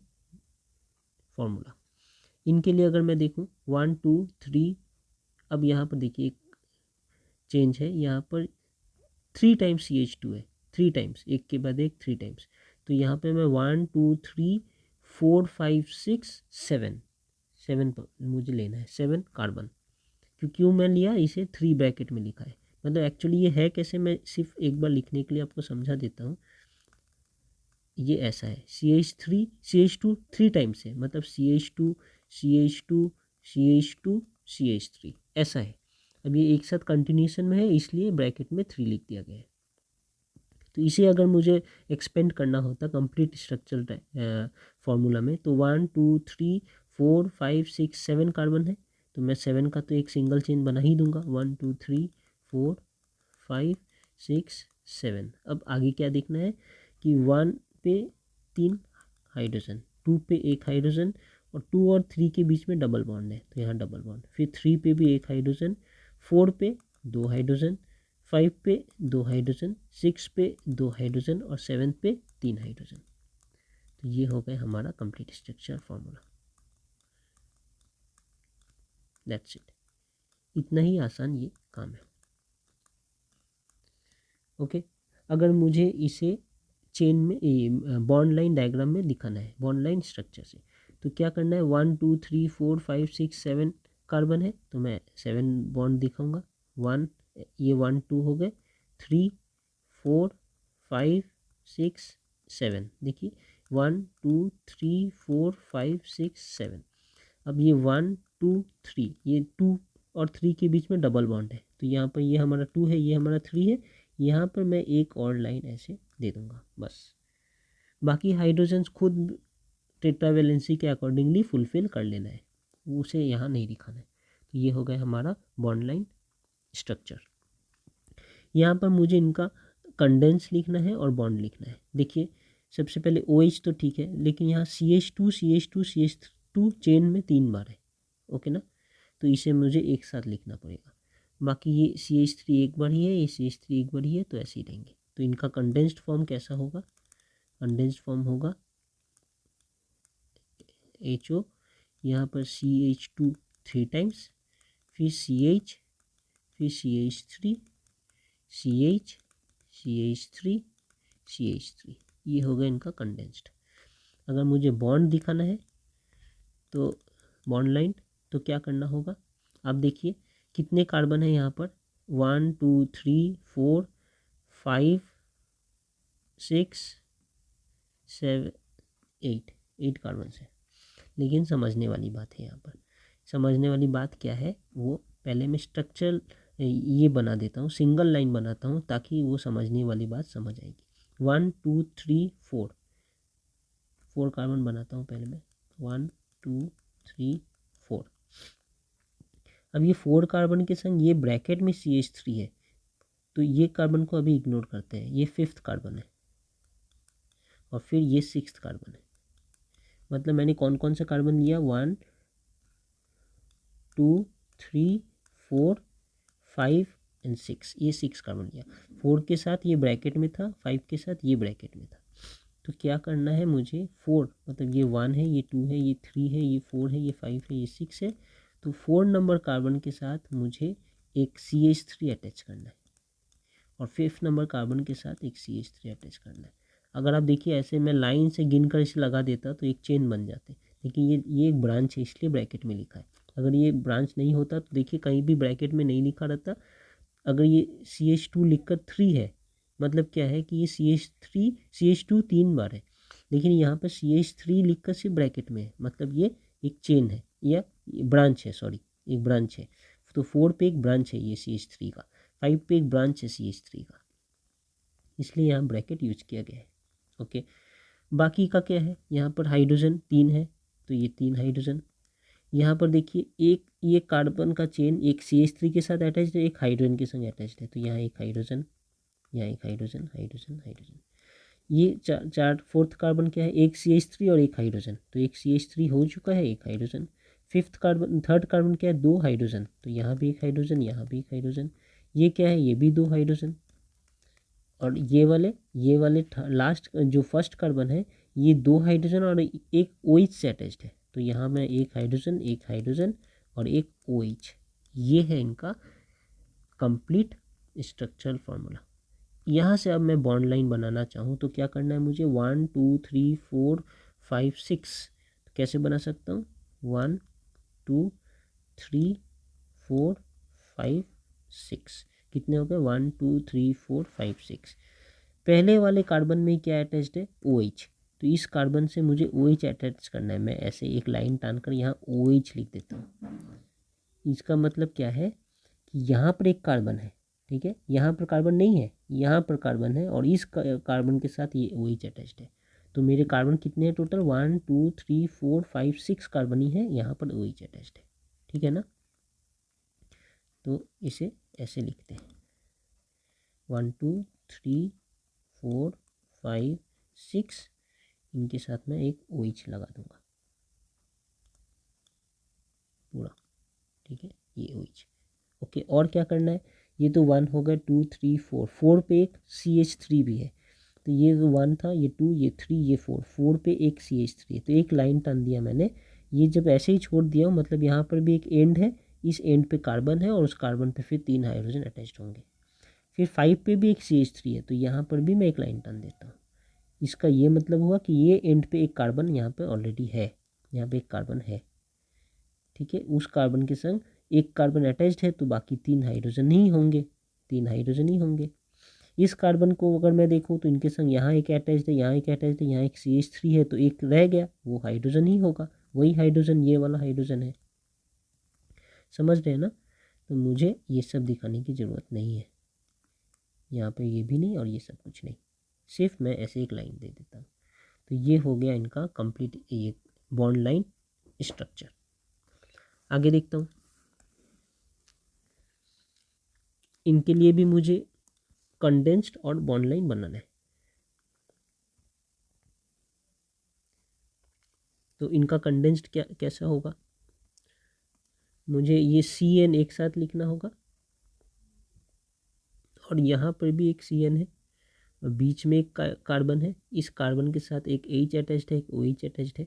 फॉर्मूला। इनके लिए अगर मैं देखूँ 1 2 3, अब यहाँ पर देखिए एक चेंज है, यहाँ पर 3 टाइम्स CH2 है, 3 टाइम्स, एक के बाद एक 3 टाइम्स। तो यहाँ पे मैं 1 2 3 4 5 6 7 पर मुझे लेना है 7 कार्बन। क्यों मैं लिया इसे 3 ब्रैकेट में लिखा है, मतलब एक्चुअली ये है कैसे, मैं सिर्फ एक बार लिखने के लिए आपको समझा देता हूँ। ये ऐसा है, CH2 3 टाइम्स है, मतलब CH2 CH2 CH2 CH3 ऐसा है। अब ये एक साथ कंटिन्यूशन में है, इसलिए ब्रैकेट में 3 लिख दिया गया है। तो इसे अगर मुझे एक्सपेंड करना होता कंप्लीट स्ट्रक्चर फार्मूला में, तो 1 2 3 4 5 6 7 कार्बन है, तो मैं 7 का तो एक सिंगल चेन बना ही दूंगा, 1 2 3 4 5 6 7। अब आगे क्या देखना है कि 1 पे 3 हाइड्रोजन, 2 पे एक हाइड्रोजन, और 2 और 3 के बीच में डबल बॉन्ड है, तो यहाँ डबल बॉन्ड। फिर 3 पे भी एक हाइड्रोजन, 4 पे 2 हाइड्रोजन, 5 पे 2 हाइड्रोजन, 6 पे 2 हाइड्रोजन और 7 पे 3 हाइड्रोजन। तो ये हो गया हमारा complete structure formula. That's it, इतना ही आसान ये काम है। ओके, अगर मुझे इसे चेन में बॉन्ड लाइन डायग्राम में दिखाना है, बॉन्ड लाइन स्ट्रक्चर से, तो क्या करना है, 1 2 3 4 5 6 7 कार्बन है, तो मैं 7 बॉन्ड दिखाऊंगा। 1, ये 1 2 हो गए, 3 4 5 6 7, देखिए 1 2 3 4 5 6 7। अब ये 1 2 3, ये 2 और 3 के बीच में डबल बॉन्ड है, तो यहाँ पर ये हमारा 2 है, ये हमारा 3 है, यहाँ पर मैं एक और लाइन ऐसे दे दूंगा बस। बाकी हाइड्रोजन्स खुद टेट्रावेलेंसी के अकॉर्डिंगली फुलफिल कर लेना है, उसे यहाँ नहीं दिखाना है। तो ये हो गया हमारा बॉन्ड लाइन स्ट्रक्चर। यहाँ पर मुझे इनका कंडेंस लिखना है और बॉन्ड लिखना है। देखिए सबसे पहले OH तो ठीक है, लेकिन यहाँ CH2 CH2 CH2 चेन में 3 बार है, ओके ना, तो इसे मुझे एक साथ लिखना पड़ेगा। बाकी ये CH3 एक बार ही है, ये CH3 एक बार ही है, तो ऐसे ही रहेंगे। तो इनका कंडेंस्ड फॉर्म कैसा होगा, कंडेंस्ड फॉर्म होगा HO, यहाँ पर CH2 3 टाइम्स, फिर CH, फिर CH3, CH, CH3, CH3, ये हो गया इनका कंडेंस्ड। अगर मुझे बॉन्ड दिखाना है तो बॉन्ड लाइन, तो क्या करना होगा, आप देखिए कितने कार्बन है यहाँ पर, 1 2 3 4 5 6 7 8 कार्बन है। लेकिन समझने वाली बात है यहाँ पर, समझने वाली बात क्या है, वो पहले मैं स्ट्रक्चर ये बना देता हूँ, सिंगल लाइन बनाता हूँ ताकि वो समझने वाली बात समझ आएगी। 1 2 3 4 कार्बन बनाता हूँ पहले मैं, 1 2 3 4। अब ये 4 कार्बन के संग ये ब्रैकेट में CH3 है, तो ये कार्बन को अभी इग्नोर करते हैं, ये 5th कार्बन है और फिर ये 6th कार्बन है। मतलब मैंने कौन कौन सा कार्बन लिया, 1 2 3 4 5 एंड 6, ये 6 कार्बन लिया। 4 के साथ ये ब्रैकेट में था, 5 के साथ ये ब्रैकेट में था। तो क्या करना है मुझे, 4 मतलब ये 1 है, ये 2 है, ये 3 है, ये 4 है, ये 5 है, ये 6 है। तो 4 नंबर कार्बन के साथ मुझे एक CH3 अटैच करना है और 5th नंबर कार्बन के साथ एक CH3 अटैच करना है। अगर आप देखिए ऐसे मैं लाइन से गिनकर इसे लगा देता तो एक चेन बन जाते, लेकिन ये एक ब्रांच है इसलिए ब्रैकेट में लिखा है। अगर ये ब्रांच नहीं होता तो देखिए कहीं भी ब्रैकेट में नहीं लिखा रहता। अगर ये CH2 लिखकर 3 है, मतलब क्या है कि ये CH2 3 बार है, लेकिन यहाँ पर CH3 लिखकर सिर्फ ब्रैकेट में है, मतलब ये एक चेन है या ब्रांच है, सॉरी एक ब्रांच है। तो 4 पे एक ब्रांच है ये CH3 का, 5 पे एक ब्रांच है CH3 का, इसलिए यहाँ ब्रैकेट यूज किया गया है। ओके, बाकी का क्या है, यहाँ पर हाइड्रोजन 3 है तो ये 3 हाइड्रोजन। यहाँ पर देखिए एक ये कार्बन का चेन एक CH3 के साथ अटैच्ड है, एक हाइड्रोजन के संग अटैच्ड है, तो यहाँ एक हाइड्रोजन, यहाँ एक हाइड्रोजन, हाइड्रोजन, हाइड्रोजन। ये चार 4th कार्बन क्या है, एक CH3 और एक हाइड्रोजन, तो एक CH3 हो चुका है, एक हाइड्रोजन। 3rd कार्बन क्या है, 2 हाइड्रोजन, तो यहाँ भी एक हाइड्रोजन, यहाँ भी एक हाइड्रोजन। ये क्या है, ये भी 2 हाइड्रोजन। और ये वाले लास्ट जो फर्स्ट कार्बन है, ये 2 हाइड्रोजन और एक OH से अटैच्ड है, तो यहाँ में एक हाइड्रोजन और एक OH। ये है इनका कंप्लीट स्ट्रक्चरल फार्मूला। यहाँ से अब मैं बॉन्ड लाइन बनाना चाहूँ तो क्या करना है मुझे, 1 2 3 4 5 6, कैसे बना सकता हूँ, 1 2 3 4 5 6, कितने हो गए, 1 2 3 4 5 6। पहले वाले कार्बन में क्या अटैच्ड है, OH, तो इस कार्बन से मुझे OH अटैच करना है। मैं ऐसे एक लाइन टानकर यहाँ OH लिख देता हूँ। इसका मतलब क्या है कि यहाँ पर एक कार्बन है, ठीक है, यहाँ पर कार्बन नहीं है, यहाँ पर कार्बन है और इस कार्बन के साथ ये OH अटैच्ड है। तो मेरे कार्बन कितने हैं टोटल, 1 2 3 4 5 6 कार्बन ही है, यहाँ पर OH अटैच्ड है, ठीक है ना। तो इसे ऐसे लिखते हैं, 1 2 3 4 5 6, इनके साथ मैं एक OH लगा दूंगा पूरा, ठीक है, ये OH। ओके, और क्या करना है, ये तो 1 हो गया, 2 3 4 पे एक CH3 भी है, तो ये 1 था, ये 2, ये 3, ये 4 पे एक CH3 है, तो एक लाइन टान दिया मैंने। ये जब ऐसे ही छोड़ दिया मतलब यहाँ पर भी एक एंड है, इस एंड पे कार्बन है और उस कार्बन पे फिर 3 हाइड्रोजन अटैच्ड होंगे। फिर 5 पे भी एक CH3 है, तो यहाँ पर भी मैं एक लाइन टान देता हूँ। इसका ये मतलब हुआ कि ये एंड पे एक कार्बन यहाँ पे ऑलरेडी है, यहाँ पे एक कार्बन है, ठीक है। उस कार्बन के संग एक कार्बन अटैच्ड है, तो बाकी 3 हाइड्रोजन ही होंगे, 3 हाइड्रोजन ही होंगे। इस कार्बन को अगर मैं देखूँ तो इनके संग यहाँ एक अटैच्ड है, यहाँ एक अटैच्ड है, यहाँ एक CH3 है, तो एक रह गया, वो हाइड्रोजन ही होगा, वही हाइड्रोजन, ये वाला हाइड्रोजन है। समझ रहे हैं ना। तो मुझे ये सब दिखाने की ज़रूरत नहीं है, यहाँ पे ये भी नहीं और ये सब कुछ नहीं, सिर्फ मैं ऐसे एक लाइन दे देता हूँ। तो ये हो गया इनका कंप्लीट ये बॉन्ड लाइन स्ट्रक्चर। आगे देखता हूँ, इनके लिए भी मुझे कंडेंस्ड और बॉन्ड लाइन बनाना है। तो इनका कंडेंस्ड क्या कैसा होगा, मुझे ये CN एक साथ लिखना होगा और यहाँ पर भी एक CN है और बीच में एक कार्बन है, इस कार्बन के साथ एक H अटैच्ड है, एक OH अटैच्ड है,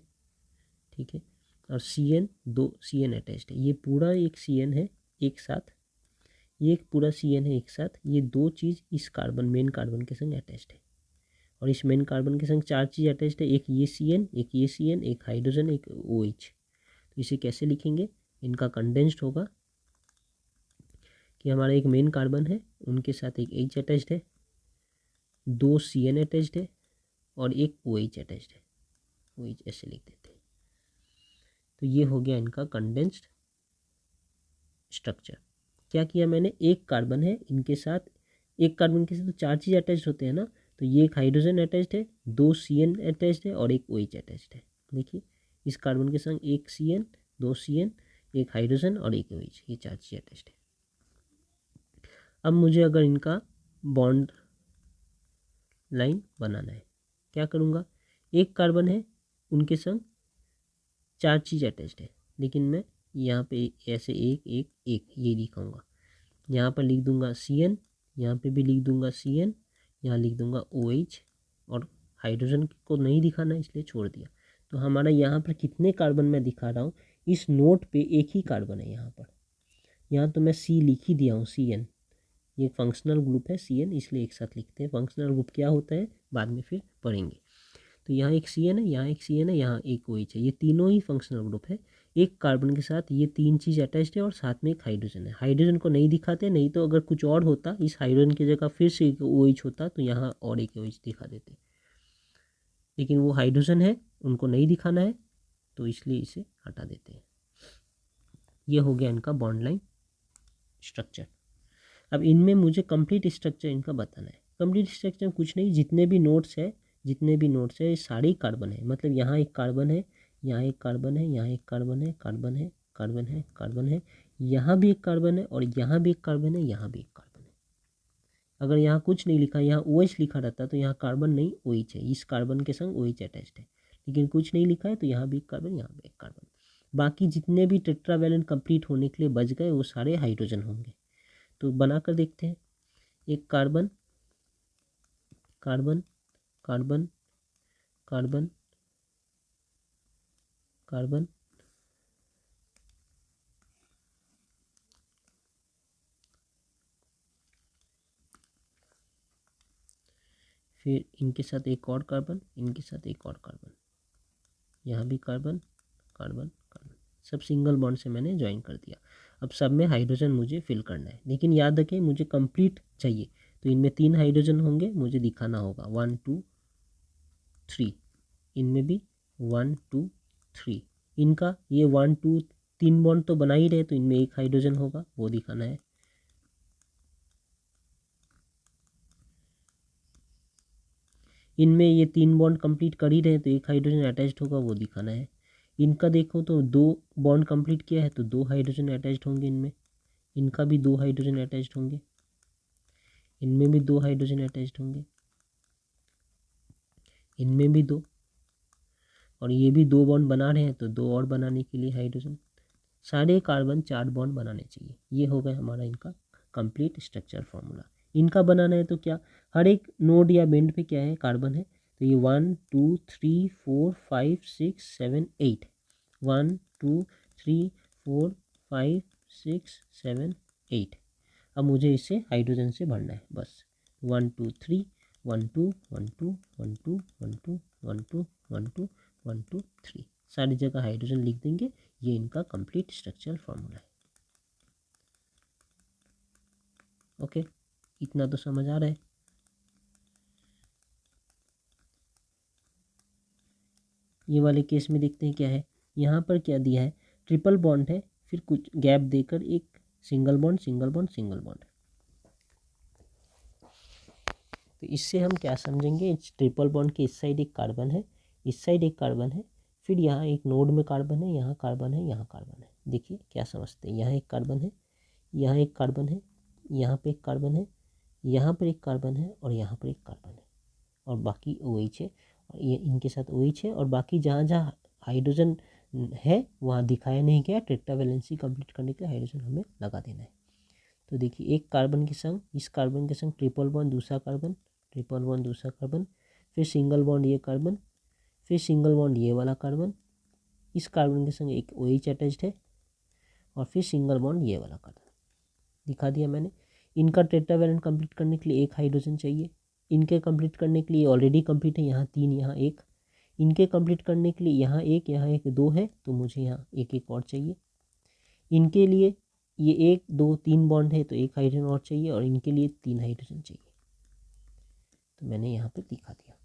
ठीक है, और CN 2 CN अटैच्ड है, ये पूरा एक CN है एक साथ। ये एक पूरा CN है एक साथ, ये दो चीज़ इस कार्बन मेन कार्बन के संग अटैच्ड है, और इस मेन कार्बन के संग चार चीज़ अटैच्ड है, एक ये CN, एक ये CN, एक हाइड्रोजन, एक OH। तो इसे कैसे लिखेंगे, इनका कंडेंस्ड होगा कि हमारा एक मेन कार्बन है, उनके साथ एक H अटैच्ड है, दो CN अटैच्ड है और एक OH अटैच्ड है। OH ऐसे लिख देते हैं। तो ये हो गया इनका कंडेंस्ड स्ट्रक्चर। क्या किया मैंने, एक कार्बन है, इनके साथ एक कार्बन के साथ तो चार चीज़ अटैच्ड होते हैं ना, तो ये एक हाइड्रोजन अटैच्ड है, दो CN अटैच्ड है और एक OH अटैच्ड है। देखिए इस कार्बन के संग एक CN, दो CN, एक हाइड्रोजन और एक OH, ये चार चीज़ अटैच्ड है। अब मुझे अगर इनका बॉन्ड लाइन बनाना है, क्या करूँगा, एक कार्बन है, उनके संग चार चीज़ अटैच्ड है, लेकिन मैं यहाँ पे ऐसे एक एक एक ये लिखूँगा, यहाँ पर लिख दूंगा CN, यहाँ पे भी लिख दूंगा CN, यहाँ लिख दूंगा OH, और हाइड्रोजन को नहीं दिखाना इसलिए छोड़ दिया। तो हमारा यहाँ पर कितने कार्बन मैं दिखा रहा हूँ, इस नोट पे एक ही कार्बन है यहाँ पर। यहाँ तो मैं C लिख ही दिया हूँ, CN, ये फंक्शनल ग्रुप है CN, इसलिए एक साथ लिखते हैं। फंक्शनल ग्रुप क्या होता है बाद में फिर पढ़ेंगे। तो यहाँ एक CN है, यहाँ एक CN है, यहाँ एक OH है, ये तीनों ही फंक्शनल ग्रुप है। एक कार्बन के साथ ये तीन चीज़ अटैच्ड है और साथ में एक हाइड्रोजन है। हाइड्रोजन को नहीं दिखाते, नहीं तो अगर कुछ और होता, इस हाइड्रोजन की जगह फिर से एक OH होता तो यहाँ और एक OH दिखा देते, लेकिन वो हाइड्रोजन है, उनको नहीं दिखाना है, तो इसलिए इसे हटा देते हैं। ये हो गया इनका बॉन्ड लाइन स्ट्रक्चर। अब इनमें मुझे कंप्लीट स्ट्रक्चर इनका बताना है। कंप्लीट स्ट्रक्चर कुछ नहीं, जितने भी नोट्स है ये सारे ही कार्बन है। मतलब यहाँ एक कार्बन है, यहाँ एक कार्बन है, यहाँ एक कार्बन है, कार्बन है, कार्बन है, कार्बन है, यहाँ भी एक कार्बन है और यहाँ भी एक कार्बन है, यहाँ भी एक कार्बन है। अगर यहाँ कुछ नहीं लिखा, यहाँ OH लिखा रहता तो यहाँ कार्बन नहीं OH है, इस कार्बन के संग OH अटैच्ड है, लेकिन कुछ नहीं लिखा है तो यहाँ भी एक कार्बन, यहाँ भी एक कार्बन। बाकी जितने भी टेट्रावैलेंट कंप्लीट होने के लिए बच गए वो सारे हाइड्रोजन होंगे। तो बना कर देखते हैं। एक carbon, carbon, carbon, carbon, carbon, फिर इनके साथ एक और कार्बन, इनके साथ एक और कार्बन, यहाँ भी कार्बन, कार्बन, कार्बन, सब सिंगल बॉन्ड से मैंने ज्वाइन कर दिया। अब सब में हाइड्रोजन मुझे फिल करना है, लेकिन याद रखें मुझे कंप्लीट चाहिए, तो इनमें तीन हाइड्रोजन होंगे, मुझे दिखाना होगा 1 2 3, इनमें भी 1 2 3, इनका ये 1 2 तीन बॉन्ड तो बना ही रहे, तो इनमें एक हाइड्रोजन होगा, वो दिखाना है। इनमें ये तीन बॉन्ड कंप्लीट कर ही रहे हैं, तो एक हाइड्रोजन अटैच्ड होगा, वो दिखाना है। इनका देखो तो दो बॉन्ड कंप्लीट किया है, तो दो हाइड्रोजन अटैच्ड होंगे इनमें, इनका भी दो हाइड्रोजन अटैच्ड होंगे, इनमें भी दो हाइड्रोजन अटैच्ड होंगे, इनमें भी दो, और ये भी दो बॉन्ड बना रहे हैं तो दो और बनाने के लिए हाइड्रोजन। सारे कार्बन चार बॉन्ड बनाने चाहिए। ये हो गया हमारा इनका कंप्लीट स्ट्रक्चर फॉर्मूला। इनका बनाना है तो क्या, हर एक नोड या बेंड पे क्या है, कार्बन है, तो ये 1 2 3 4 5 6 7 8, 1 2 3 4 5 6 7 8। अब मुझे इसे हाइड्रोजन से भरना है बस, 1 2 3 1 2 1 2 1 2 1 2 1 2 1 2 1 2 3, सारी जगह हाइड्रोजन लिख देंगे। ये इनका कंप्लीट स्ट्रक्चरल फॉर्मूला है। ओके, इतना तो समझ आ रहा है। ये वाले केस में देखते हैं क्या है, यहाँ पर क्या दिया है, ट्रिपल बॉन्ड है, फिर कुछ गैप देकर एक single bond, single bond, single bond. तो इससे हम क्या समझेंगे, इस ट्रिपल बॉन्ड के इस साइड एक कार्बन है, इस साइड एक कार्बन है, फिर यहाँ एक नोड में कार्बन है, यहाँ कार्बन है, यहाँ कार्बन है। देखिए क्या समझते हैं, यहाँ एक कार्बन है, यहाँ एक कार्बन है, यहाँ पे एक कार्बन है, यहाँ पर एक कार्बन है और यहाँ पर एक कार्बन है, और बाकी OH है, और ये इनके साथ OH है, और बाकी जहाँ जहाँ हाइड्रोजन है वहाँ दिखाया नहीं गया। टेट्रावैलेंसी कंप्लीट करने के लिए हाइड्रोजन हमें लगा देना है। तो देखिए एक कार्बन के संग, इस कार्बन के संग ट्रिपल बॉन्ड दूसरा कार्बन, ट्रिपल बॉन्ड दूसरा कार्बन, फिर सिंगल बॉन्ड ये कार्बन, फिर सिंगल बॉन्ड ये वाला कार्बन, इस कार्बन के संग एक OH अटैच्ड है, और फिर सिंगल बॉन्ड ये वाला कार्बन। दिखा दिया मैंने। इनका टेट्रावैलेंट कंप्लीट करने के लिए एक हाइड्रोजन चाहिए। इनके कंप्लीट करने के लिए ऑलरेडी कंप्लीट है, यहाँ 3 यहाँ 1। इनके कंप्लीट करने के लिए यहाँ एक 2 है, तो मुझे यहाँ एक और चाहिए। इनके लिए ये 1 2 3 बॉन्ड है, तो एक हाइड्रोजन और चाहिए, और इनके लिए 3 हाइड्रोजन चाहिए। तो मैंने यहाँ पे दिखा दिया।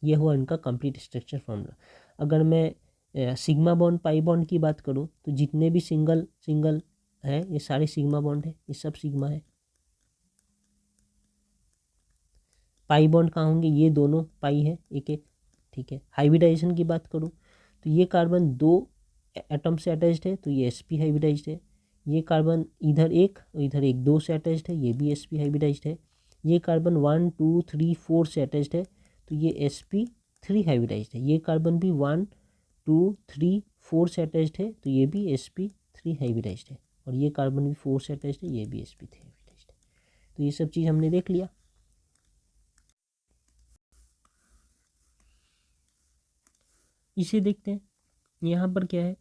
ये हुआ इनका कंप्लीट स्ट्रक्चर फॉर्मूला। अगर मैं सिग्मा बॉन्ड पाई बॉन्ड की बात करूँ, तो जितने भी सिंगल सिंगल है ये सारे सिग्मा बॉन्ड है, ये सब सिग्मा है। पाई बॉन्ड कहाँ होंगे, ये दोनों पाई है एक एक, ठीक है। हाइब्रिडाइजेशन की बात करूँ तो ये कार्बन 2 एटम से अटैच्ड है, तो ये sp हाइब्रिडाइज्ड है। ये कार्बन इधर एक और इधर एक 2 से अटैच्ड है, ये भी sp हाइब्रिडाइज्ड है। ये कार्बन 1 2 3 4 से अटैच्ड है, तो ये sp3 हाइब्रिडाइज्ड है। ये कार्बन भी 1 2 3 4 से अटैच्ड है, तो ये भी sp3 हाइब्रिडाइज्ड है। और ये कार्बन भी 4 से अटैच्ड है, ये भी sp3 हाइब्रिडाइज्ड है। तो ये सब चीज़ हमने देख लिया। इसे देखते हैं, यहाँ पर क्या है,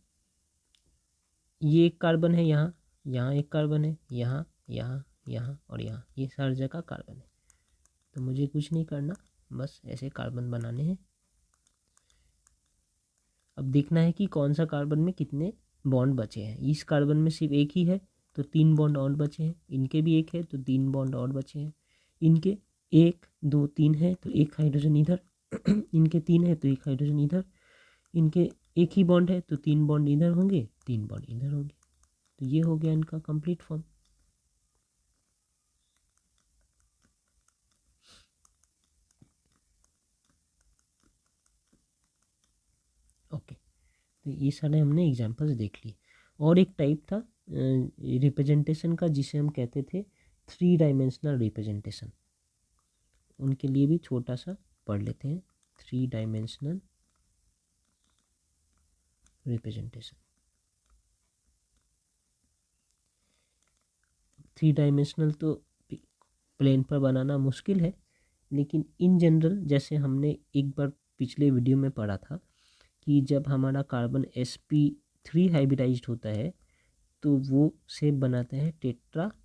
ये एक कार्बन है, यहाँ यहाँ एक कार्बन है, यहाँ यहाँ यहाँ और यहाँ, ये हर जगह कार्बन है। तो मुझे कुछ नहीं करना, बस ऐसे कार्बन बनाने हैं। अब देखना है कि कौन सा कार्बन में कितने बॉन्ड बचे हैं। इस कार्बन में सिर्फ एक ही है, तो 3 बॉन्ड और बचे हैं। इनके भी एक है, तो 3 बॉन्ड और बचे हैं। इनके 1 2 3 है, तो एक हाइड्रोजन इधर इनके 3 है, तो एक हाइड्रोजन इधर। इनके एक ही बॉन्ड है, तो 3 बॉन्ड इधर होंगे, 3 बॉन्ड इधर होंगे। तो ये हो गया इनका कंप्लीट फॉर्म। ओके, तो ये सारे हमने एग्जांपल्स देख लिए। और एक टाइप था रिप्रेजेंटेशन का, जिसे हम कहते थे 3 डायमेंशनल रिप्रेजेंटेशन। उनके लिए भी छोटा सा पढ़ लेते हैं, 3 डायमेंशनल रिप्रेजेंटेशन। 3 डायमेंशनल तो प्लेन पर बनाना मुश्किल है, लेकिन इन जनरल जैसे हमने एक बार पिछले वीडियो में पढ़ा था कि जब हमारा कार्बन sp3 हाइब्रिडाइज्ड होता है, तो वो शेप बनाते हैं टेट्राहेड्रल।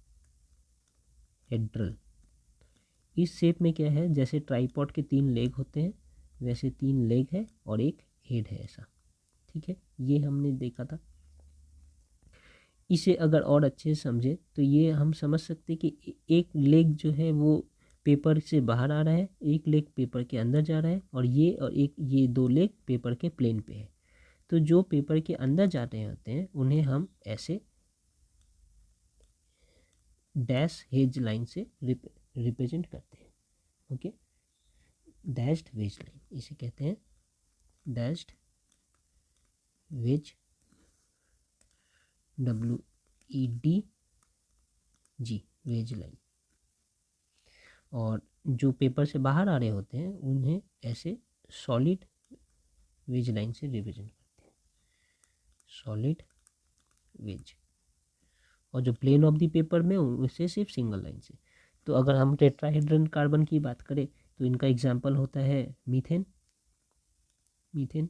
इस शेप में क्या है, जैसे ट्राइपॉड के 3 लेग होते हैं, वैसे 3 लेग है और एक हेड है, ऐसा, ठीक है। ये हमने देखा था। इसे अगर और अच्छे से समझे तो ये हम समझ सकते कि एक लेग जो है वो पेपर से बाहर आ रहा है, एक लेग पेपर के अंदर जा रहा है, और ये 2 लेग पेपर के प्लेन पे है। तो जो पेपर के अंदर जा रहे होते हैं उन्हें हम ऐसे डैश हेज लाइन से रिप्रेजेंट करते हैं। ओके, डैश्ड वेज लाइन इसे कहते हैं, dashed wedge, WEDG, wedge line. और जो पेपर से बाहर आ रहे होते हैं उन्हें ऐसे सॉलिड वेज लाइन से रिप्रेजेंट करते हैं, सॉलिड वेज। और जो प्लेन ऑफ द पेपर में उसे सिर्फ सिंगल लाइन से। तो अगर हम टेट्राहेड्रल कार्बन की बात करें तो इनका एग्जाम्पल होता है मीथेन। मीथेन,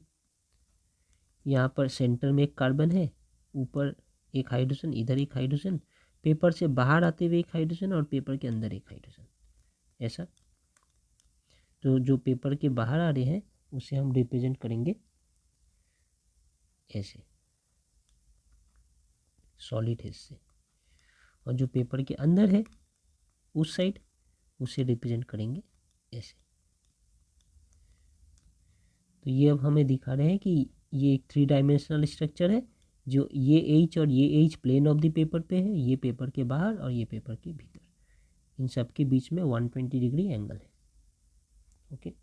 यहाँ पर सेंटर में एक कार्बन है, ऊपर एक हाइड्रोजन, इधर एक हाइड्रोजन, पेपर से बाहर आते हुए एक हाइड्रोजन और पेपर के अंदर एक हाइड्रोजन, ऐसा। तो जो पेपर के बाहर आ रहे हैं उसे हम रिप्रेजेंट करेंगे ऐसे, सॉलिड हेज से। और जो पेपर के अंदर है उस साइड, उसे रिप्रेजेंट करेंगे ऐसे। तो ये अब हमें दिखा रहे हैं कि ये एक 3 डायमेंशनल स्ट्रक्चर है, जो ये एच और ये H plane of the paper पे है, ये पेपर के बाहर और ये पेपर के भीतर, इन सब के बीच में 120 डिग्री एंगल है। ओके,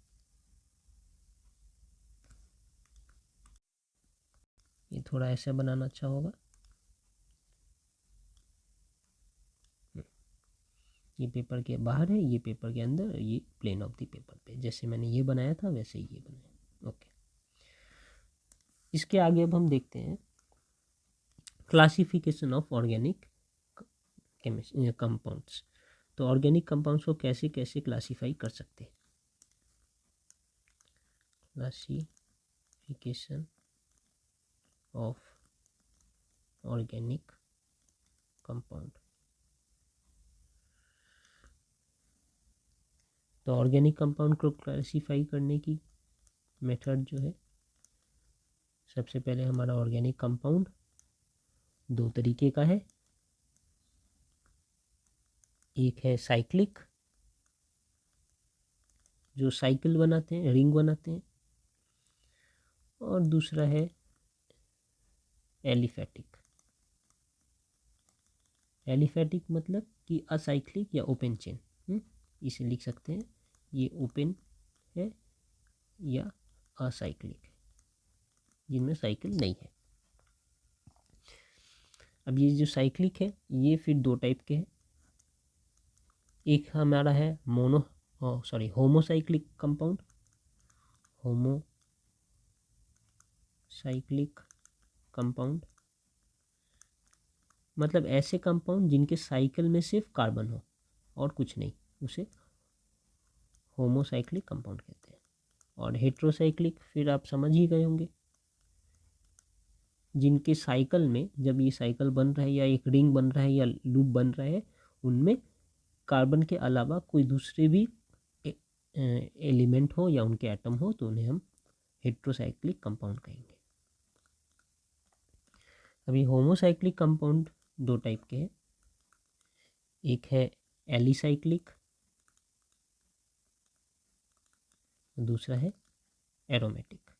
ये थोड़ा ऐसा बनाना अच्छा होगा। ये पेपर के बाहर है, ये पेपर के अंदर, ये प्लेन ऑफ द पेपर पे, जैसे मैंने ये बनाया था वैसे ही ये बनाया। ओके, इसके आगे अब हम देखते हैं क्लासिफिकेशन ऑफ ऑर्गेनिक कंपाउंड्स। तो ऑर्गेनिक कंपाउंड्स को कैसे कैसे क्लासीफाई कर सकते हैं। Classification of organic compound. तो ऑर्गेनिक कंपाउंड को क्लासिफाई करने की मेथड जो है, सबसे पहले हमारा ऑर्गेनिक कंपाउंड दो तरीके का है। एक है साइक्लिक, जो साइकिल बनाते हैं, रिंग बनाते हैं, और दूसरा है एलिफैटिक। एलिफैटिक मतलब कि असाइक्लिक या ओपन चेन। इसे लिख सकते हैं, ये ओपन है या असाइक्लिक है, जिनमें साइकिल नहीं है। अब ये जो साइक्लिक है ये फिर दो टाइप के हैं। एक हमारा है होमोसाइक्लिक कंपाउंड। होमोसाइक्लिक कंपाउंड मतलब ऐसे कंपाउंड जिनके साइकिल में सिर्फ कार्बन हो और कुछ नहीं, उसे होमोसाइक्लिक कंपाउंड कहते हैं। और हेट्रोसाइक्लिक फिर आप समझ ही गए होंगे, जिनके साइकिल में जब ये साइकिल बन रहा है या एक रिंग बन रहा है या लूप बन रहा है, उनमें कार्बन के अलावा कोई दूसरे भी एलिमेंट हो या उनके एटम हो, तो उन्हें हम हेट्रोसाइक्लिक कंपाउंड कहेंगे। अभी होमोसाइक्लिक कंपाउंड दो टाइप के हैं। एक है एलिसाइक्लिक, दूसरा है एरोमेटिक।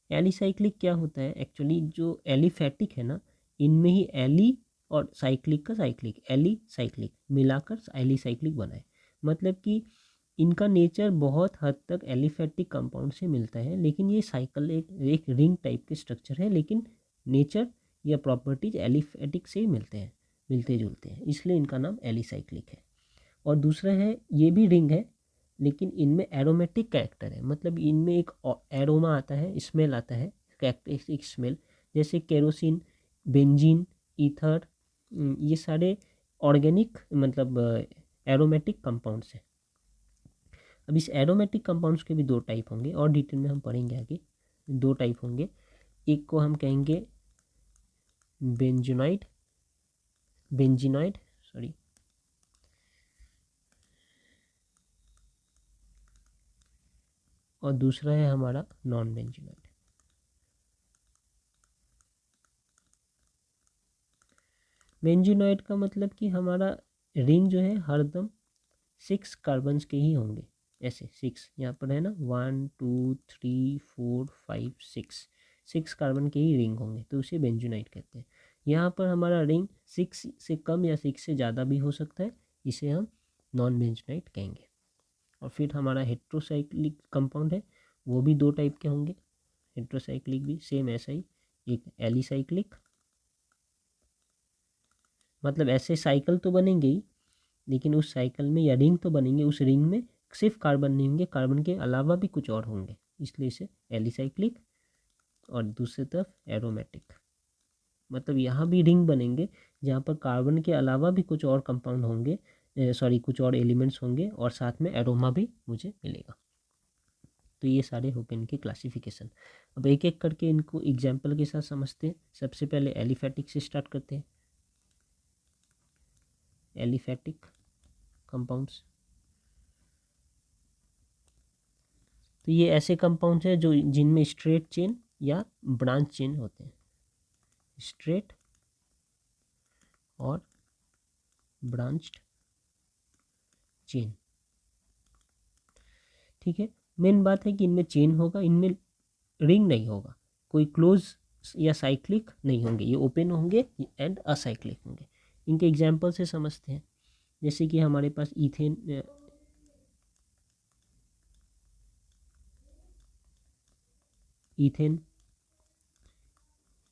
एलिसाइक्लिक क्या होता है एक्चुअली, जो एलिफैटिक है ना, इनमें ही एली और साइक्लिक का साइक्लिक, एली साइक्लिक मिलाकर एलिसाइक्लिक बना है। मतलब कि इनका नेचर बहुत हद तक एलिफैटिक कंपाउंड से मिलता है, लेकिन ये साइकिल एक रिंग टाइप के स्ट्रक्चर है, लेकिन नेचर या प्रॉपर्टीज एलिफैटिक से ही मिलते जुलते हैं, इसलिए इनका नाम एलिसाइक्लिक है। और दूसरा है, ये भी रिंग है लेकिन इनमें एरोमेटिक कैरेक्टर है, मतलब इनमें एक एरोमा आता है, स्मेल आता है, कैरेक्टरिस्टिक स्मेल, जैसे केरोसिन, बेंजीन, ईथर, ये सारे ऑर्गेनिक मतलब एरोमेटिक कंपाउंड्स हैं। अब इस एरोमेटिक कंपाउंड्स के भी दो टाइप होंगे और डिटेल में हम पढ़ेंगे आगे। दो टाइप होंगे, एक को हम कहेंगे बेंजीनॉइड और दूसरा है हमारा नॉन बेंजीनॉइड। बेंजीनॉइड का मतलब कि हमारा रिंग जो है हरदम 6 कार्बन्स के ही होंगे, ऐसे 6 यहाँ पर है ना, 1 2 3 4 5 6 कार्बन के ही रिंग होंगे, तो उसे बेंजीनॉइड कहते हैं। यहाँ पर हमारा रिंग 6 से कम या 6 से ज़्यादा भी हो सकता है, इसे हम नॉन बेंजीनॉइड कहेंगे। और फिर हमारा हेट्रोसाइक्लिक कंपाउंड है, वो भी दो टाइप के होंगे। हेट्रोसाइक्लिक भी सेम ऐसा ही, एक एलिसाइक्लिक, मतलब ऐसे साइकिल तो बनेंगे ही, लेकिन उस साइकिल में या रिंग तो बनेंगे, उस रिंग में सिर्फ कार्बन नहीं होंगे, कार्बन के अलावा भी कुछ और होंगे, इसलिए इसे एलिसाइक्लिक। और दूसरी तरफ एरोमेटिक, मतलब यहाँ भी रिंग बनेंगे जहाँ पर कार्बन के अलावा भी कुछ और कंपाउंड होंगे, कुछ और एलिमेंट्स होंगे और साथ में एरोमा भी मुझे मिलेगा। तो ये सारे हो गए इनके क्लासिफिकेशन। अब एक एक करके इनको एग्जाम्पल के साथ समझते हैं। सबसे पहले एलिफैटिक से स्टार्ट करते हैं। एलिफैटिक कंपाउंड्स, तो ये ऐसे कंपाउंड्स हैं जो जिनमें स्ट्रेट चेन या ब्रांच चेन होते हैं, स्ट्रेट और ब्रांच्ड चेन। ठीक है, मेन बात है कि इनमें चेन होगा, इनमें रिंग नहीं होगा, कोई क्लोज या साइक्लिक नहीं होंगे, ये ओपन होंगे एंड असाइक्लिक होंगे। इनके एग्जाम्पल से समझते हैं, जैसे कि हमारे पास ईथेन,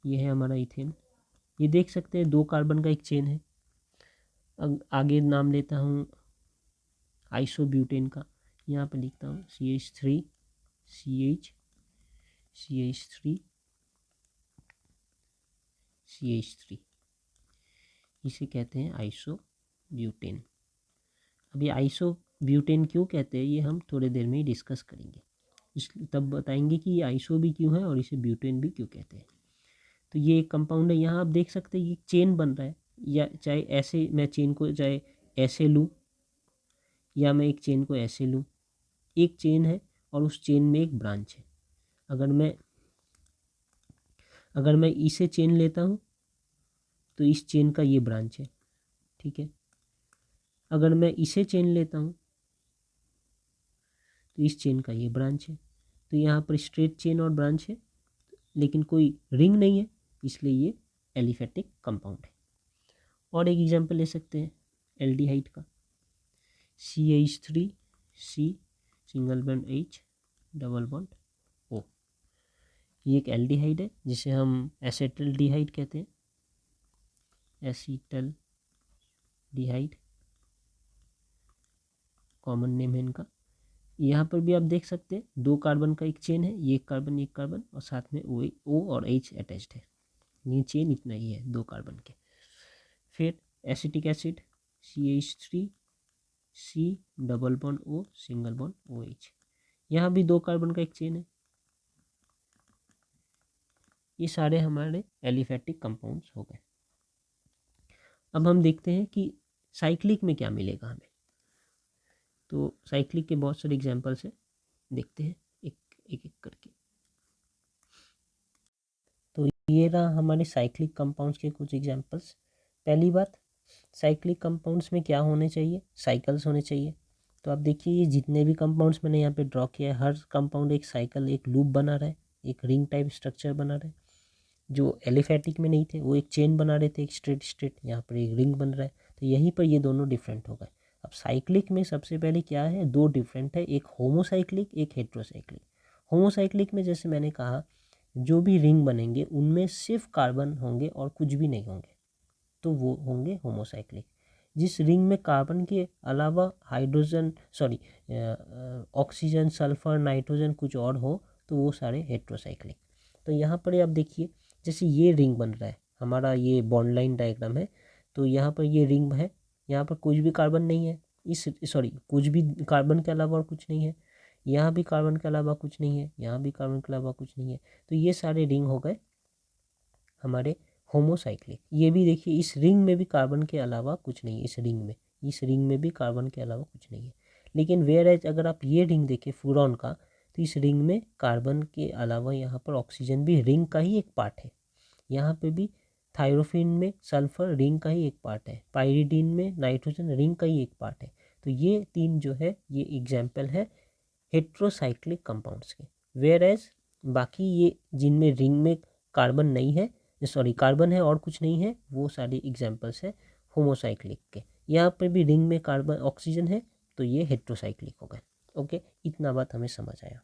ये है हमारा ईथेन। ये देख सकते हैं दो कार्बन का एक चेन है। आगे नाम लेता हूँ आइसोब्यूटेन का, यहाँ पे लिखता हूँ CH3 CH3, इसे कहते हैं आइसोब्यूटेन। अब ये आइसोब्यूटेन क्यों कहते हैं, ये हम थोड़ी देर में ही डिस्कस करेंगे, तब बताएंगे कि ये आइसो भी क्यों है और इसे ब्यूटेन भी क्यों कहते हैं। तो ये एक कंपाउंड है। यहाँ आप देख सकते हैं ये चेन बन रहा है, या चाहे ऐसे मैं चेन को चाहे ऐसे लूँ या मैं एक चेन को ऐसे लूँ, एक चेन है और उस चेन में एक ब्रांच है। अगर मैं इसे चेन लेता हूँ तो इस चेन का ये ब्रांच है, ठीक है। अगर मैं इसे चेन लेता हूँ तो इस चेन का ये ब्रांच है। तो यहाँ पर स्ट्रेट चेन और ब्रांच है, लेकिन कोई रिंग नहीं है, इसलिए ये एलिफेटिक कंपाउंड है। और एक एग्जांपल ले सकते हैं एल्डिहाइड का, CH3C single bond H double bond O। ये एक एल्डिहाइड है जिसे हम एसिटल्डिहाइड कहते हैं, एसिटल्डिहाइड कॉमन नेम है इनका। यहाँ पर भी आप देख सकते हैं 2 कार्बन का एक चेन है, ये एक कार्बन और साथ में O और H अटैच्ड है। ये चेन इतना ही है 2 कार्बन के। फिर acetic acid CH3C double bond O single bond OH, यहाँ भी 2 कार्बन का एक चेन है। ये सारे हमारे एलिफेटिक कंपाउंड्स हो गए। अब हम देखते हैं कि साइक्लिक में क्या मिलेगा हमें। तो साइक्लिक के बहुत सारे एग्जांपल्स हैं, देखते हैं एक एक करके। तो ये रहा हमारे साइक्लिक कंपाउंड्स के कुछ एग्जांपल्स। पहली बात, साइक्लिक कंपाउंड्स में क्या होने चाहिए, साइकिल्स होने चाहिए। तो आप देखिए ये जितने भी कंपाउंड्स मैंने यहाँ पे ड्रॉ किया है, हर कंपाउंड एक साइकिल, एक लूप बना रहा है, एक रिंग टाइप स्ट्रक्चर बना रहा है। जो एलिफेटिक में नहीं थे वो एक चेन बना रहे थे, एक स्ट्रेट, यहाँ पर एक रिंग बन रहा है। तो यहीं पर ये दोनों डिफरेंट हो गए। अब साइक्लिक में सबसे पहले क्या है, 2 डिफरेंट है, एक होमोसाइक्लिक, एक हेट्रोसाइक्लिक। होमोसाइक्लिक में जैसे मैंने कहा जो भी रिंग बनेंगे उनमें सिर्फ कार्बन होंगे और कुछ भी नहीं होंगे, तो वो होंगे होमोसाइक्लिक। जिस रिंग में कार्बन के अलावा हाइड्रोजन ऑक्सीजन, सल्फर, नाइट्रोजन कुछ और हो तो वो सारे हेट्रोसाइक्लिक। तो यहाँ पर आप देखिए जैसे ये रिंग बन रहा है, हमारा ये बॉन्ड लाइन डायग्राम है। तो यहाँ पर ये रिंग है, यहाँ पर कुछ भी कार्बन नहीं है, कुछ भी कार्बन के अलावा और कुछ नहीं है। यहाँ भी कार्बन के अलावा कुछ नहीं है, यहाँ भी कार्बन के अलावा कुछ नहीं है। तो ये सारे रिंग हो गए हमारे होमोसाइक्लिक। ये भी देखिए इस रिंग में भी कार्बन के अलावा कुछ नहीं है, इस रिंग में भी कार्बन के अलावा कुछ नहीं है। लेकिन वेयर एज अगर आप ये रिंग देखें फ्यूरॉन का, तो इस रिंग में कार्बन के अलावा यहाँ पर ऑक्सीजन भी रिंग का ही एक पार्ट है। यहाँ पे भी थायरोफिन में सल्फर रिंग का ही एक पार्ट है, पाइरिडीन में नाइट्रोजन रिंग का ही एक पार्ट है। तो ये 3 जो है ये एग्जाम्पल है हेट्रोसाइक्लिक कंपाउंड्स के। वेयर एज बाकी ये जिनमें रिंग में कार्बन नहीं है, कार्बन है और कुछ नहीं है, वो सारे एग्जाम्पल्स है होमोसाइक्लिक के। यहाँ पर भी रिंग में कार्बन ऑक्सीजन है, तो ये हेट्रोसाइक्लिक हो गए। ओके, इतना बात हमें समझ आया।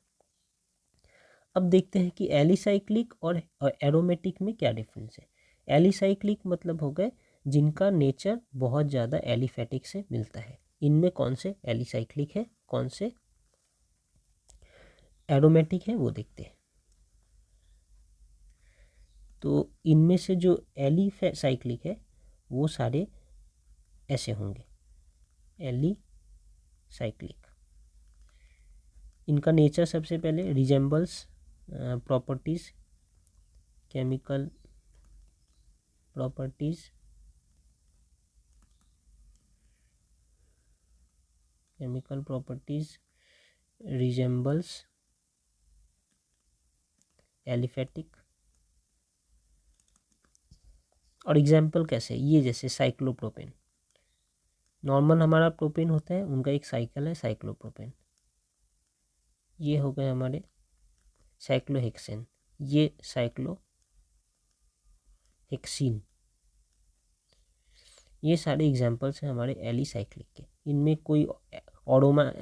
अब देखते हैं कि एलिसाइक्लिक और एरोमेटिक में क्या डिफरेंस है। एलिसाइक्लिक मतलब हो गए जिनका नेचर बहुत ज़्यादा एलिफेटिक से मिलता है। इनमें कौन से एलिसाइक्लिक है, कौन से एरोमेटिक है, वो देखते हैं। तो इनमें से जो एलिसाइक्लिक है वो सारे ऐसे होंगे, एलिसाइक्लिक। इनका नेचर सबसे पहले resembles properties, chemical properties, resembles aliphatic. और एग्जाम्पल कैसे, ये जैसे साइक्लोप्रोपेन, नॉर्मल हमारा प्रोपेन होता है, उनका एक साइकिल है साइक्लोप्रोपेन। ये हो गए हमारे साइक्लोहेक्सेन, ये साइक्लोहेक्सीन। ये सारे एग्जाम्पल्स हैं हमारे एलिसाइक्लिक के। इनमें कोई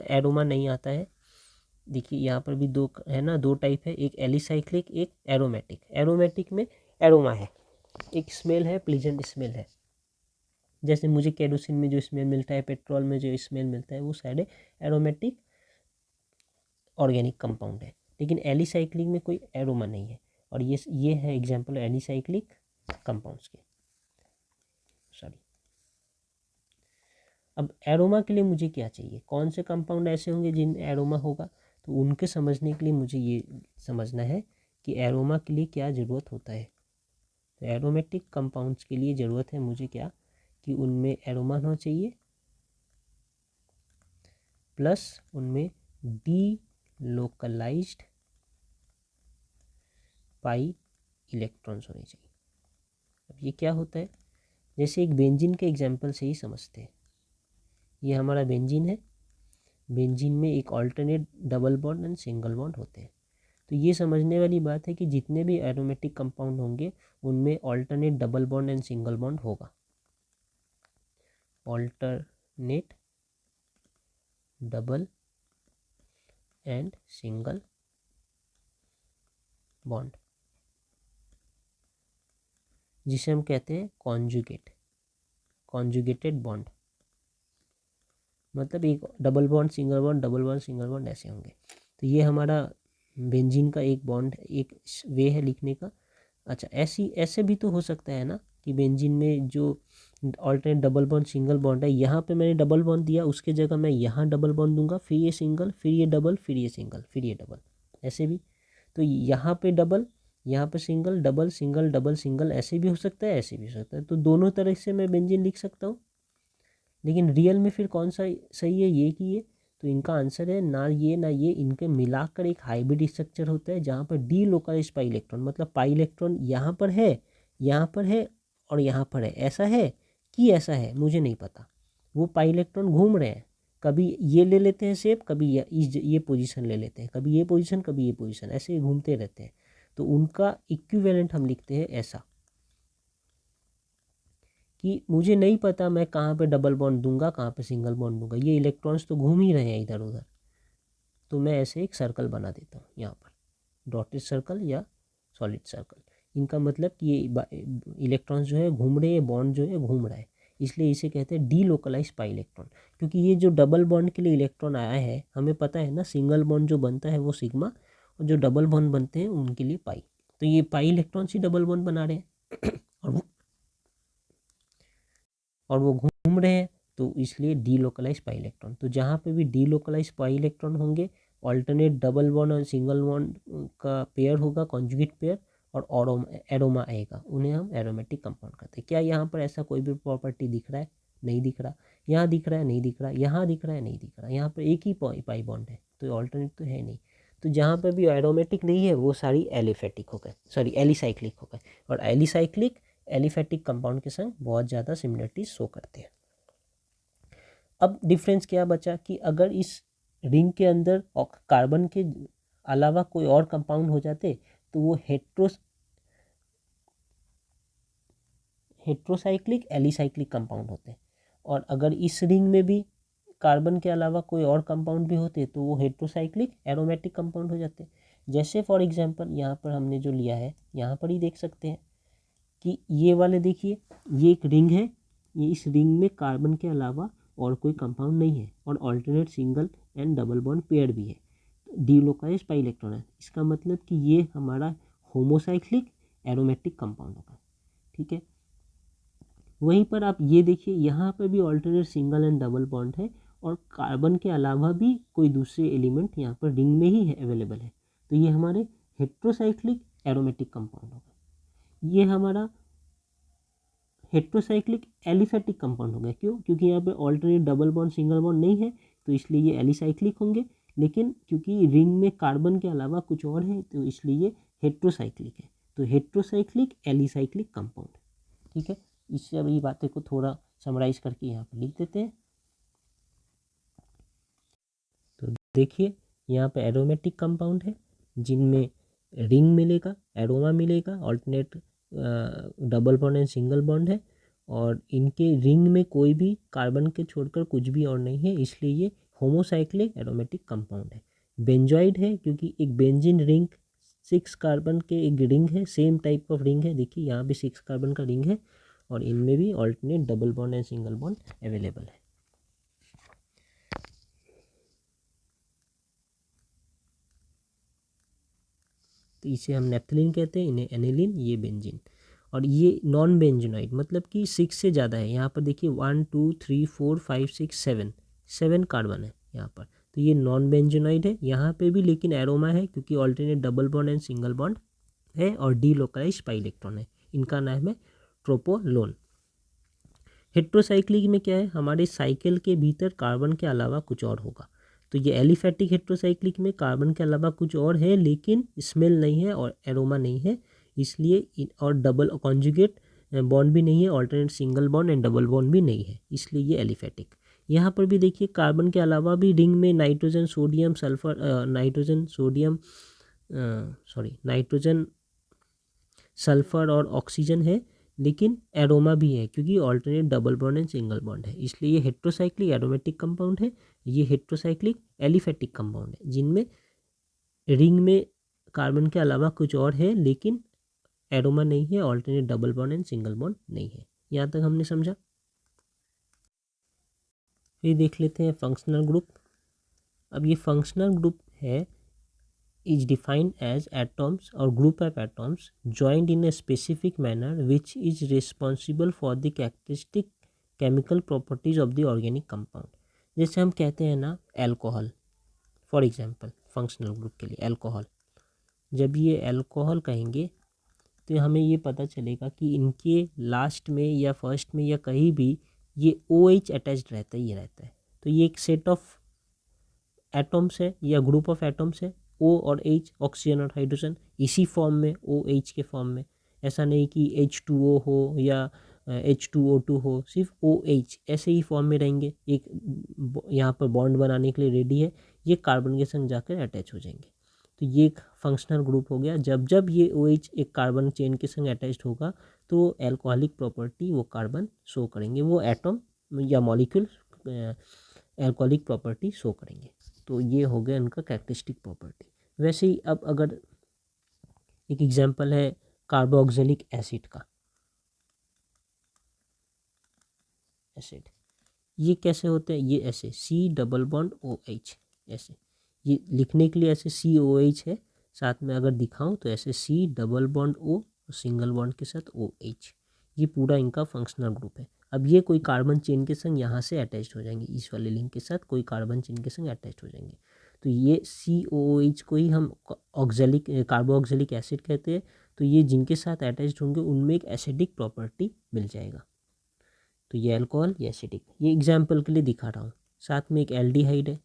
एरोमा नहीं आता है। देखिए यहाँ पर भी 2 है ना, 2 टाइप है, एक एलिसाइक्लिक, एक एरोमेटिक। एरोमेटिक में एरोमा है, एक स्मेल है, प्लीजेंट स्मेल है। जैसे मुझे केरोसिन में जो स्मेल मिलता है, पेट्रोल में जो स्मेल मिलता है, वो सारे एरोमेटिक ऑर्गेनिक कंपाउंड है। लेकिन एलिसाइक्लिक में कोई एरोमा नहीं है। और ये है एग्जाम्पल एलिसाइक्लिक कंपाउंड्स के। सॉरी, अब एरोमा के लिए मुझे क्या चाहिए, कौन से कंपाउंड ऐसे होंगे जिनमें एरोमा होगा। तो उनके समझने के लिए मुझे ये समझना है कि एरोमा के लिए क्या ज़रूरत होता है। तो एरोमेटिक कंपाउंड्स के लिए ज़रूरत है मुझे क्या, कि उनमें एरोमा होना चाहिए प्लस उनमें डी लोकलाइज्ड पाई इलेक्ट्रॉन्स होने चाहिए। अब ये क्या होता है, जैसे एक बेंजीन के एग्जांपल से ही समझते हैं। ये हमारा बेंजीन है, बेंजीन में एक alternate double bond and single bond होते हैं। तो ये समझने वाली बात है कि जितने भी एरोमेटिक कंपाउंड होंगे उनमें alternate double bond and single bond होगा। Alternate double and single bond, जिसे हम कहते हैं कॉन्जुगेटेड बॉन्ड। मतलब एक double bond single bond, double bond single bond ऐसे होंगे। तो ये हमारा बेंजीन का एक बॉन्ड, एक वे है लिखने का। अच्छा, ऐसे भी तो हो सकता है ना कि बेंजीन में जो alternate double bond single bond है, यहाँ पे मैंने डबल बॉन्ड दिया, उसके जगह मैं यहाँ डबल बॉन्ड दूंगा, फिर ये सिंगल, फिर ये डबल, फिर ये सिंगल, फिर ये डबल, ऐसे भी। तो यहाँ पे डबल, यहाँ पे single, double single, double single, ऐसे भी हो सकता है, ऐसे भी हो सकता है। तो दोनों तरह से मैं बेंजीन लिख सकता हूँ। लेकिन रियल में फिर कौन सा सही है, ये कि ये? तो इनका आंसर है ना ये ना ये, इनके मिलाकर एक हाइब्रिड स्ट्रक्चर होता है जहाँ पर डी लोकलाइज्ड पाई इलेक्ट्रॉन, मतलब पाई इलेक्ट्रॉन यहाँ पर है, यहाँ पर है और यहाँ पर है। ऐसा है कि ऐसा है, मुझे नहीं पता। वो पाई इलेक्ट्रॉन घूम रहे हैं, कभी ये ले लेते हैं शेप, कभी ये पोजीशन ले लेते हैं, कभी ये पोजीशन, कभी ये पोजीशन, ऐसे ही घूमते रहते हैं। तो उनका इक्विवेलेंट हम लिखते हैं ऐसा, कि मुझे नहीं पता मैं कहाँ पे डबल बॉन्ड दूंगा, कहाँ पे सिंगल बॉन्ड दूंगा, ये इलेक्ट्रॉन्स तो घूम ही रहे हैं इधर उधर। तो मैं ऐसे एक सर्कल बना देता हूँ यहाँ पर, डॉटेड सर्कल या सॉलिड सर्कल। इनका मतलब कि ये इलेक्ट्रॉन्स जो है घूम रहे हैं, बॉन्ड जो है घूम रहा है, इसलिए इसे कहते हैं डी लोकलाइज पाई इलेक्ट्रॉन। क्योंकि ये जो डबल बॉन्ड के लिए इलेक्ट्रॉन आया है, हमें पता है ना, सिंगल बॉन्ड जो बनता है वो सिग्मा, और जो डबल बॉन्ड बनते हैं उनके लिए पाई। तो ये पाई इलेक्ट्रॉन्स ही डबल बॉन्ड बना रहे हैं और वो घूम रहे हैं, तो इसलिए डी लोकलाइज पाई इलेक्ट्रॉन। तो जहाँ पे भी डी लोकलाइज पाई इलेक्ट्रॉन होंगे, ऑल्टरनेट डबल बॉन्ड और सिंगल बॉन्ड का पेयर होगा, कॉन्जुगेट पेयर, और एरोमा आएगा, उन्हें हम एरोमेटिक कंपाउंड कहते हैं। क्या यहाँ पर ऐसा कोई भी प्रॉपर्टी दिख रहा है? नहीं दिख रहा। यहाँ दिख रहा है? नहीं दिख रहा। यहाँ दिख रहा है? नहीं दिख रहा। यहाँ पर एक ही पाई बॉन्ड है, तो ऑल्टरनेट तो है नहीं। तो जहाँ पर भी एरोमेटिक नहीं है वो सारी एलिफेटिक हो गए, सॉरी एलिसाइक्लिक हो गए। और एलिसाइक्लिक एलिफेटिक कंपाउंड के संग बहुत ज़्यादा सिमिलरिटीज शो करते हैं। अब डिफरेंस क्या बचा कि अगर इस रिंग के अंदर कार्बन के अलावा कोई और कंपाउंड हो जाते तो वो हेट्रोसाइक्लिक एलिसाइक्लिक कंपाउंड होते, और अगर इस रिंग में भी कार्बन के अलावा कोई और कंपाउंड भी होते तो वो हेट्रोसाइक्लिक एरोमेटिक कंपाउंड हो जाते। जैसे फॉर एग्जांपल यहाँ पर हमने जो लिया है, यहाँ पर ही देख सकते हैं कि ये वाले देखिए, ये एक रिंग है, ये इस रिंग में कार्बन के अलावा और कोई कंपाउंड नहीं है, और alternate single and double bond pair भी है, डीलोकाइज्ड पाई इलेक्ट्रॉन है। इसका मतलब कि ये हमारा होमोसाइक्लिक एरोमेटिक कंपाउंड होगा। ठीक है, वहीं पर आप ये देखिए, यहाँ पर भी alternate single and double bond है, और कार्बन के अलावा भी कोई दूसरे एलिमेंट यहाँ पर रिंग में ही है, अवेलेबल है। तो ये हमारे हेट्रोसाइक्लिक एरोमेटिक कंपाउंड होगा। ये हमारा हेट्रोसाइक्लिक एलिफेटिक कंपाउंड हो गया। क्यों? क्योंकि यहाँ पे alternate double bond single bond नहीं है, तो इसलिए ये एलिसाइक्लिक होंगे। लेकिन क्योंकि रिंग में कार्बन के अलावा कुछ और है, तो इसलिए ये हेट्रोसाइक्लिक है। तो हेट्रोसाइक्लिक एलिसाइक्लिक कंपाउंड। ठीक है, इससे अब ये बातें को थोड़ा समराइज करके यहाँ पर लिख देते हैं। तो देखिए, यहाँ पे एरोमेटिक कंपाउंड है जिनमें रिंग मिलेगा, एरोमा मिलेगा, alternate double bond and single bond है, और इनके रिंग में कोई भी कार्बन के छोड़कर कुछ भी और नहीं है, इसलिए ये होमोसाइक्लिक एरोमेटिक कंपाउंड है। बेंजॉइड है क्योंकि एक बेंजीन रिंग 6 कार्बन के एक रिंग है, सेम टाइप ऑफ रिंग है। देखिए यहाँ भी 6 कार्बन का रिंग है, और इनमें भी alternate double bond and single bond available है। तो इसे हम नेप्थलीन कहते हैं, इन्हें एनिलीन, ये बेंजीन। और ये नॉन बेंजोनाइड, मतलब कि 6 से ज़्यादा है। यहाँ पर देखिए 1 2 3 4 5 6 7 कार्बन है यहाँ पर, तो ये नॉन बेंजोनाइड है। यहाँ पे भी लेकिन एरोमा है क्योंकि alternate double bond and single bond है, और डी लोकलाइज्ड पाई इलेक्ट्रॉन है, इनका नाम है ट्रोपोलोन। हेट्रोसाइक्लिक में क्या है, हमारे साइकिल के भीतर कार्बन के अलावा कुछ और होगा। तो ये एलिफैटिक हेट्रोसाइक्लिक में कार्बन के अलावा कुछ और है, लेकिन स्मेल नहीं है और एरोमा नहीं है, इसलिए और डबल कॉन्जुगेट बॉन्ड भी नहीं है, alternate single bond and double bond भी नहीं है, इसलिए ये एलिफैटिक। यहाँ पर भी देखिए कार्बन के अलावा भी रिंग में nitrogen sodium sulphur nitrogen sulphur और ऑक्सीजन है, लेकिन एरोमा भी है क्योंकि alternate double bond and single bond है, इसलिए ये हेट्रोसाइक्लिक एरोमेटिक कंपाउंड है। ये हेट्रोसाइक्लिक एलिफैटिक कंपाउंड है जिनमें रिंग में कार्बन के अलावा कुछ और है, लेकिन एरोमा नहीं है, alternate double bond and single bond नहीं है। यहाँ तक हमने समझा। फिर देख लेते हैं फंक्शनल ग्रुप। अब ये फंक्शनल ग्रुप है is defined as atoms or group of atoms joined in a specific manner which is responsible for the characteristic chemical properties of the organic compound। जैसे हम कहते हैं ना alcohol, for example functional group के लिए alcohol, जब ये alcohol कहेंगे तो हमें ये पता चलेगा कि इनके लास्ट में या फर्स्ट में या कहीं भी ये OH अटैच्ड रहता है। तो ये एक सेट ऑफ एटम्स है या ग्रुप ऑफ एटम्स है, O और H ऑक्सीजन और हाइड्रोजन इसी फॉर्म में, OH के फॉर्म में। ऐसा नहीं कि H2O हो या H2O2 हो, सिर्फ OH ऐसे ही फॉर्म में रहेंगे। एक यहाँ पर बॉन्ड बनाने के लिए रेडी है, ये कार्बन के संग जाकर अटैच हो जाएंगे। तो ये एक फंक्शनल ग्रुप हो गया। जब जब ये OH एक कार्बन चेन के संग अटैच्ड होगा तो एल्कोहलिक प्रॉपर्टी वो कार्बन शो करेंगे, वो एटम या मॉलिक्यूल एल्कोहलिक प्रॉपर्टी शो करेंगे। तो ये हो गया उनका कैरेक्टरिस्टिक प्रॉपर्टी। वैसे ही अब अगर एक एग्जांपल है कार्बोक्सिलिक एसिड का, एसिड ये कैसे होते हैं, ये ऐसे C डबल बॉन्ड OH, ऐसे ये लिखने के लिए ऐसे COH है, साथ में अगर दिखाऊं तो ऐसे C डबल बॉन्ड O और सिंगल बॉन्ड के साथ OH, ये पूरा इनका फंक्शनल ग्रुप है। अब ये कोई कार्बन चेन के संग यहाँ से अटैच हो जाएंगे, इस वाले लिंक के साथ कोई कार्बन चेन के संग अटैच हो जाएंगे। तो ये COOH को ही हम ऑक्जेलिक कार्बोक्सिलिक एसिड कहते हैं। तो ये जिनके साथ अटैच्ड होंगे उनमें एक एसिडिक प्रॉपर्टी मिल जाएगा। तो ये अल्कोहल, ये एसिडिक, ये एग्जाम्पल के लिए दिखा रहा हूँ। साथ में एक एल्डिहाइड है,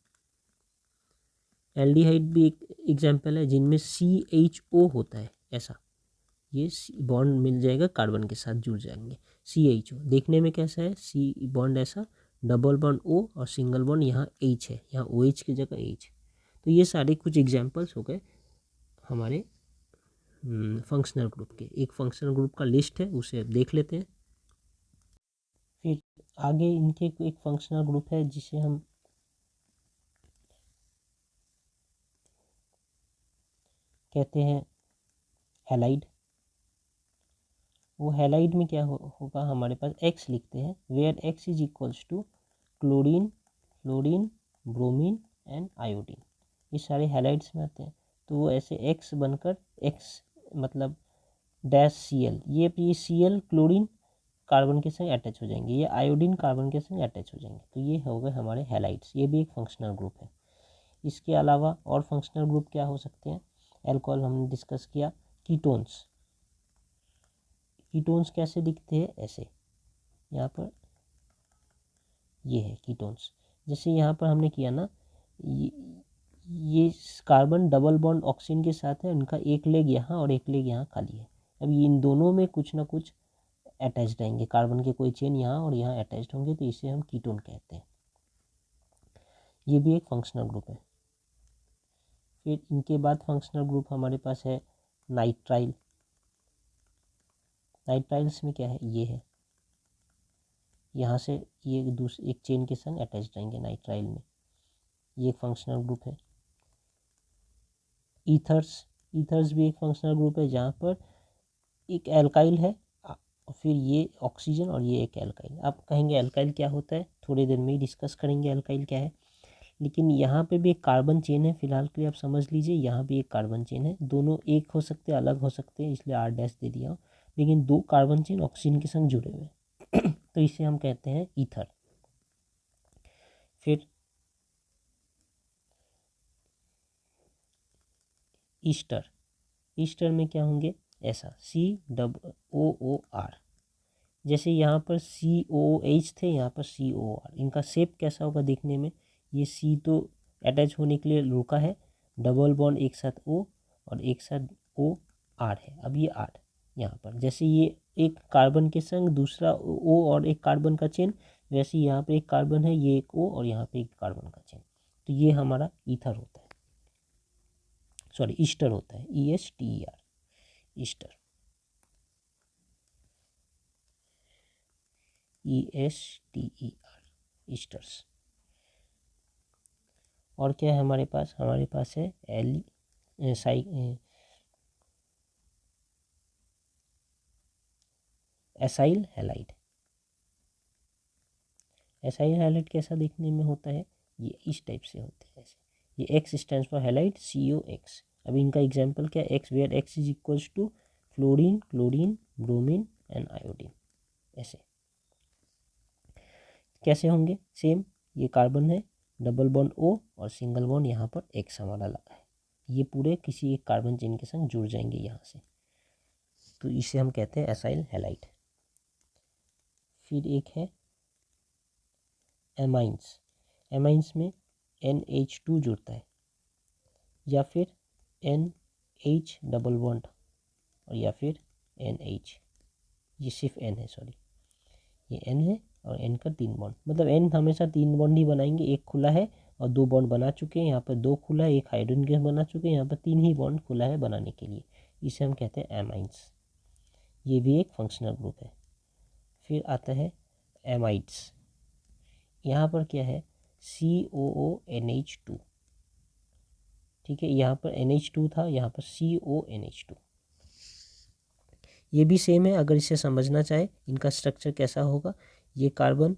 एल्डिहाइड भी एक एग्जाम्पल है जिनमें CHO होता है ऐसा, ये बॉन्ड मिल जाएगा कार्बन के साथ जुड़ जाएंगे। CHO देखने में कैसा है, C बॉन्ड ऐसा, डबल बॉन्ड O और सिंगल बॉन्ड यहाँ H है, यहाँ OH की जगह H। तो ये सारे कुछ एग्जाम्पल्स हो गए हमारे फंक्शनल ग्रुप के। एक फंक्शनल ग्रुप का लिस्ट है, उसे देख लेते हैं। फिर आगे इनके एक फंक्शनल ग्रुप है जिसे हम कहते हैं हैलाइड। वो हैलाइड में क्या होगा, हमारे पास X लिखते हैं, where X is equals to chlorine, fluorine, bromine and iodine, ये सारे हैलाइड्स में आते हैं। तो वो ऐसे X बनकर X मतलब डैश Cl, ये Cl क्लोरीन कार्बन के संग अटैच हो जाएंगे, ये आयोडीन कार्बन के संग अटैच हो जाएंगे। तो ये हो गए हमारे हैलाइड्स, ये भी एक फंक्शनल ग्रुप है। इसके अलावा और फंक्शनल ग्रुप क्या हो सकते हैं, अल्कोहल हमने डिस्कस किया। कीटोन्स, कीटोन्स कैसे दिखते हैं, ऐसे यहाँ पर ये है कीटोन्स। जैसे यहाँ पर हमने किया ना, ये कार्बन डबल बॉन्ड ऑक्सीजन के साथ है, उनका एक लेग यहाँ और एक लेग यहाँ खाली है। अब इन दोनों में कुछ ना कुछ अटैच रहेंगे, कार्बन के कोई चेन यहाँ और यहाँ अटैच होंगे, तो इसे हम कीटोन कहते हैं। ये भी एक फंक्शनल ग्रुप है। फिर इनके बाद फंक्शनल ग्रुप हमारे पास है नाइट्राइल। नाइट्राइल्स में क्या है, ये है, यहाँ से ये एक चेन के संग अटैच रहेंगे नाइट्राइल में, ये एक फंक्शनल ग्रुप है। ईथर्स, ईथर्स भी एक फंक्शनल ग्रुप है जहाँ पर एक एल्काइल है और फिर ये ऑक्सीजन और ये एक एल्काइल। आप कहेंगे एल्काइल क्या होता है, थोड़ी देर में ही डिस्कस करेंगे एल्काइल क्या है। लेकिन यहाँ पे भी एक कार्बन चेन है, फिलहाल के लिए आप समझ लीजिए यहाँ भी एक कार्बन चेन है, दोनों एक हो सकते हैं अलग हो सकते हैं, इसलिए R' दे दिया, लेकिन दो कार्बन चेन ऑक्सीजन के संग जुड़े हुए हैं तो इसे हम कहते हैं ईथर। फिर ईस्टर, ईस्टर में क्या होंगे, ऐसा COOR। जैसे यहाँ पर COOH थे, यहाँ पर COR। इनका शेप कैसा होगा देखने में, ये C तो अटैच होने के लिए रुका है, डबल बॉन्ड एक साथ O और एक साथ OR है। अब ये R यहाँ पर, जैसे ये एक कार्बन के संग दूसरा O और एक कार्बन का चेन, वैसे यहाँ पे एक कार्बन है, ये एक O और यहाँ पे एक कार्बन का चेन। तो ये हमारा ईथर होता है, सॉरी ईस्टर होता है, ESTER, ईस्टर, ESTER, ईस्टर्स। और क्या है हमारे पास, हमारे पास है एसाइल हैलाइड। एसाइल हैलाइड कैसा देखने में होता है, ये इस टाइप से होते हैं ऐसे। ये X stands for halide, COX। अब इनका एग्जांपल क्या है, X where X is equals to fluorine, chlorine, bromine and iodine. ऐसे कैसे होंगे, सेम, ये कार्बन है, डबल बॉन्ड O और सिंगल बॉन्ड यहाँ पर X हमारा लगा है, ये पूरे किसी एक कार्बन चेन के संग जुड़ जाएंगे यहाँ से, तो इसे हम कहते हैं एसाइल हैलाइड। फिर एक है एमाइंस। एमाइंस में NH2 जुड़ता है, या फिर NH डबल बॉन्ड, और या फिर NH, ये सिर्फ N है, सॉरी ये N है और N का 3 बॉन्ड, मतलब N हमेशा 3 बॉन्ड ही बनाएंगे, एक खुला है और 2 बॉन्ड बना चुके हैं, यहाँ पर 2 खुला है, एक हाइड्रोजन गैस बना चुके हैं, यहाँ पर 3 ही बॉन्ड खुला है बनाने के लिए, इसे हम कहते हैं एमाइंस। ये भी एक फंक्शनल ग्रुप है। फिर आता है एमाइड्स। यहाँ पर क्या है, COONH2, ठीक है, यहाँ पर NH2 था, यहाँ पर CONH2। ये भी सेम है, अगर इसे समझना चाहे इनका स्ट्रक्चर कैसा होगा, ये कार्बन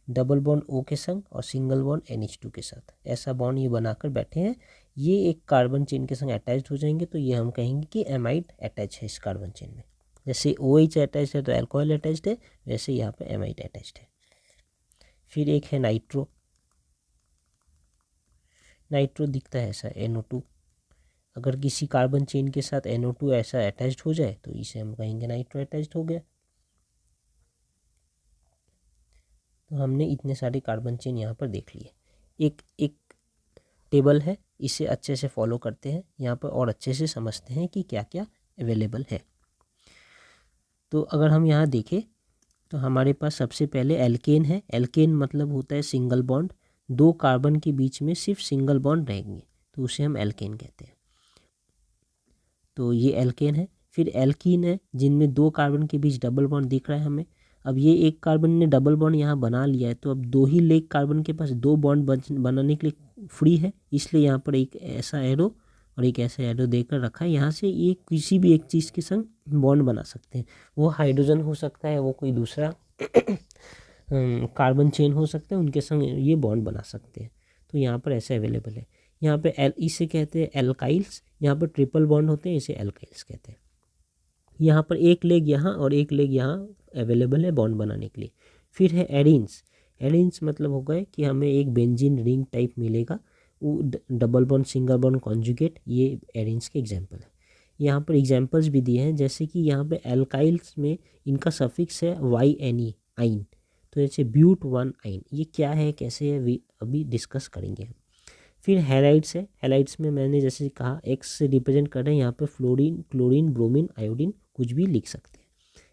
डबल बॉन्ड O के संग और सिंगल बॉन्ड NH2 के साथ ऐसा बॉन्ड ये बनाकर बैठे हैं, ये एक कार्बन चेन के संग अटैच हो जाएंगे, तो ये हम कहेंगे कि एमाइड अटैच है इस कार्बन चेन में। जैसे OH अटैच है तो अल्कोहल अटैच्ड है, वैसे यहाँ पर एमाइड अटैच्ड है। फिर एक है नाइट्रो। नाइट्रो दिखता है ऐसा, NO2। अगर किसी कार्बन चेन के साथ NO2 ऐसा अटैच्ड हो जाए तो इसे हम कहेंगे नाइट्रो अटैच्ड हो गया। तो हमने इतने सारे कार्बन चेन यहाँ पर देख लिए। एक एक टेबल है, इसे अच्छे से फॉलो करते हैं, यहाँ पर और अच्छे से समझते हैं कि क्या क्या अवेलेबल है। तो अगर हम यहाँ देखें तो हमारे पास सबसे पहले एल्केन है। एल्केन मतलब होता है सिंगल बॉन्ड, 2 कार्बन के बीच में सिर्फ सिंगल बॉन्ड रहेंगे, तो उसे हम एल्केन कहते हैं। तो ये एल्केन है। फिर एल्कीन है, जिनमें 2 कार्बन के बीच डबल बॉन्ड दिख रहा है हमें। अब ये एक कार्बन ने डबल बॉन्ड यहाँ बना लिया है, तो अब 2 ही लेग कार्बन के पास 2 बॉन्ड बनाने के लिए फ्री है, इसलिए यहाँ पर एक ऐसा एरो और एक ऐसा एरो देकर रखा है। यहाँ से ये किसी भी एक चीज़ के संग बॉन्ड बना सकते हैं, वो हाइड्रोजन हो सकता है, वो कोई दूसरा कार्बन चेन हो सकता है, उनके संग ये बॉन्ड बना सकते हैं। तो यहाँ पर ऐसे अवेलेबल है। यहाँ पे इसे कहते हैं एल्काइल्स, यहाँ पर ट्रिपल बॉन्ड होते हैं, इसे एल्काइल्स कहते हैं। यहाँ पर एक लेग यहाँ और एक लेग यहाँ अवेलेबल है बॉन्ड बनाने के लिए। फिर है एरीन्स। एरीन्स मतलब हो गए कि हमें एक बेंजीन रिंग टाइप मिलेगा, वो double bond single bond conjugate, ये एरीन्स के एग्जाम्पल है। यहाँ पर एग्जाम्पल्स भी दिए हैं, जैसे कि यहाँ पे एल्काइल्स में इनका सफिक्स है YNE, आइन। तो जैसे ब्यूट 1 आइन, ये क्या है कैसे है अभी डिस्कस करेंगे हम। फिर हैलाइड्स है। हैलाइड्स में मैंने जैसे कहा X से रिप्रेजेंट कर रहे हैं, यहाँ पे फ्लोरीन, क्लोरीन, ब्रोमीन, आयोडीन कुछ भी लिख सकते हैं।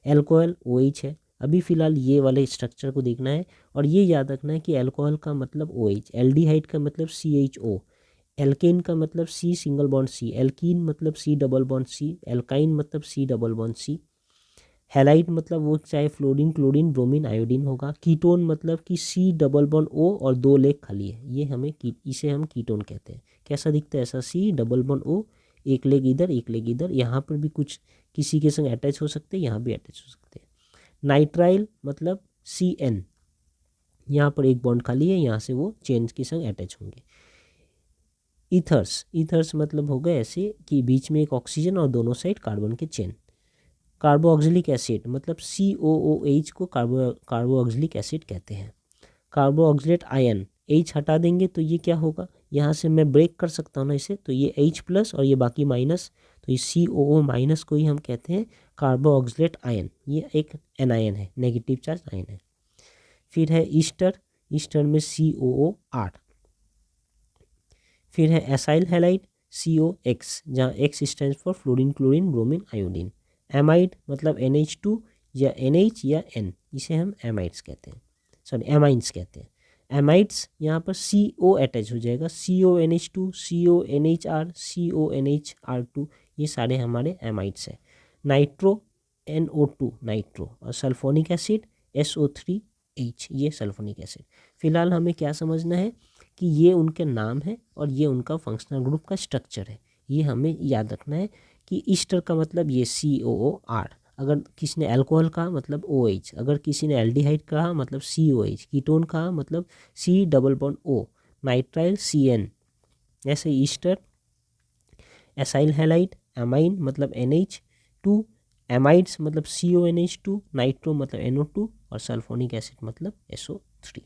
एल्कोहल OH है। अभी फ़िलहाल ये वाले स्ट्रक्चर को देखना है, और ये याद रखना है कि एल्कोहल का मतलब OH, एल्डिहाइड का मतलब CHO, एल्केन का मतलब C single bond C, alkene मतलब C double bond C, alkyne मतलब C double bond C। Halide मतलब वो चाहे फ्लोरीन, क्लोरीन, ब्रोमीन, आयोडीन होगा। कीटोन मतलब कि C डबल बॉन्ड O और 2 लेग खाली है, ये हमें इसे हम कीटोन कहते हैं। कैसा दिखता है, ऐसा C डबल बॉन्ड O, एक लेग इधर एक लेग इधर, यहाँ पर भी कुछ किसी के संग अटैच हो सकते हैं, यहाँ भी अटैच हो सकते हैं। नाइट्राइल मतलब CN, यहाँ पर एक बॉन्ड खाली है, यहाँ से वो चेन के संग अटैच होंगे। ईथर्स, ईथर्स मतलब हो गए ऐसे कि बीच में एक ऑक्सीजन और दोनों साइड कार्बन के चेन। कार्बोक्सिलिक एसिड मतलब COOH को कार्बोक्सिलिक एसिड कहते हैं। कार्बोक्सिलेट आयन, H हटा देंगे तो ये क्या होगा, यहाँ से मैं ब्रेक कर सकता हूँ ना इसे, तो ये H+ और ये बाकी माइनस, तो इस COO माइनस को ही हम कहते हैं कार्बोऑक्सिलेट आयन, ये एक एनायन है, नेगेटिव चार्ज आयन है। फिर है ईस्टर, ईस्टर में COO8। फिर है एसाइल हैलाइड COX, जहाँ X stand for fluorine chlorine bromine iodine. Amide मतलब NH2 या NH या N, इसे हम एमाइड्स कहते हैं, सॉरी एमाइंस कहते हैं। एमाइड्स यहाँ पर CO अटैच हो जाएगा, CONH2 CONHR CONHR2, ये सारे हमारे एमाइड्स हैं। नाइट्रो NO2 नाइट्रो, और सल्फोनिक एसिड SO3H, ये सल्फोनिक एसिड। फिलहाल हमें क्या समझना है कि ये उनके नाम है और ये उनका फंक्शनल ग्रुप का स्ट्रक्चर है। ये हमें याद रखना है कि ईस्टर का मतलब ये COOR, अगर किसी ने अल्कोहल कहा मतलब OH, अगर किसी ने एल्डिहाइड कहा मतलब COH, कीटोन कहा मतलब C++O, नाइट्राइल CN। ऐसे ईस्टर, एसाइल हैलाइड, एमाइन मतलब NH2, एमाइड्स मतलब CONH2, नाइट्रो मतलब NO2 और सल्फोनिक एसिड मतलब SO3।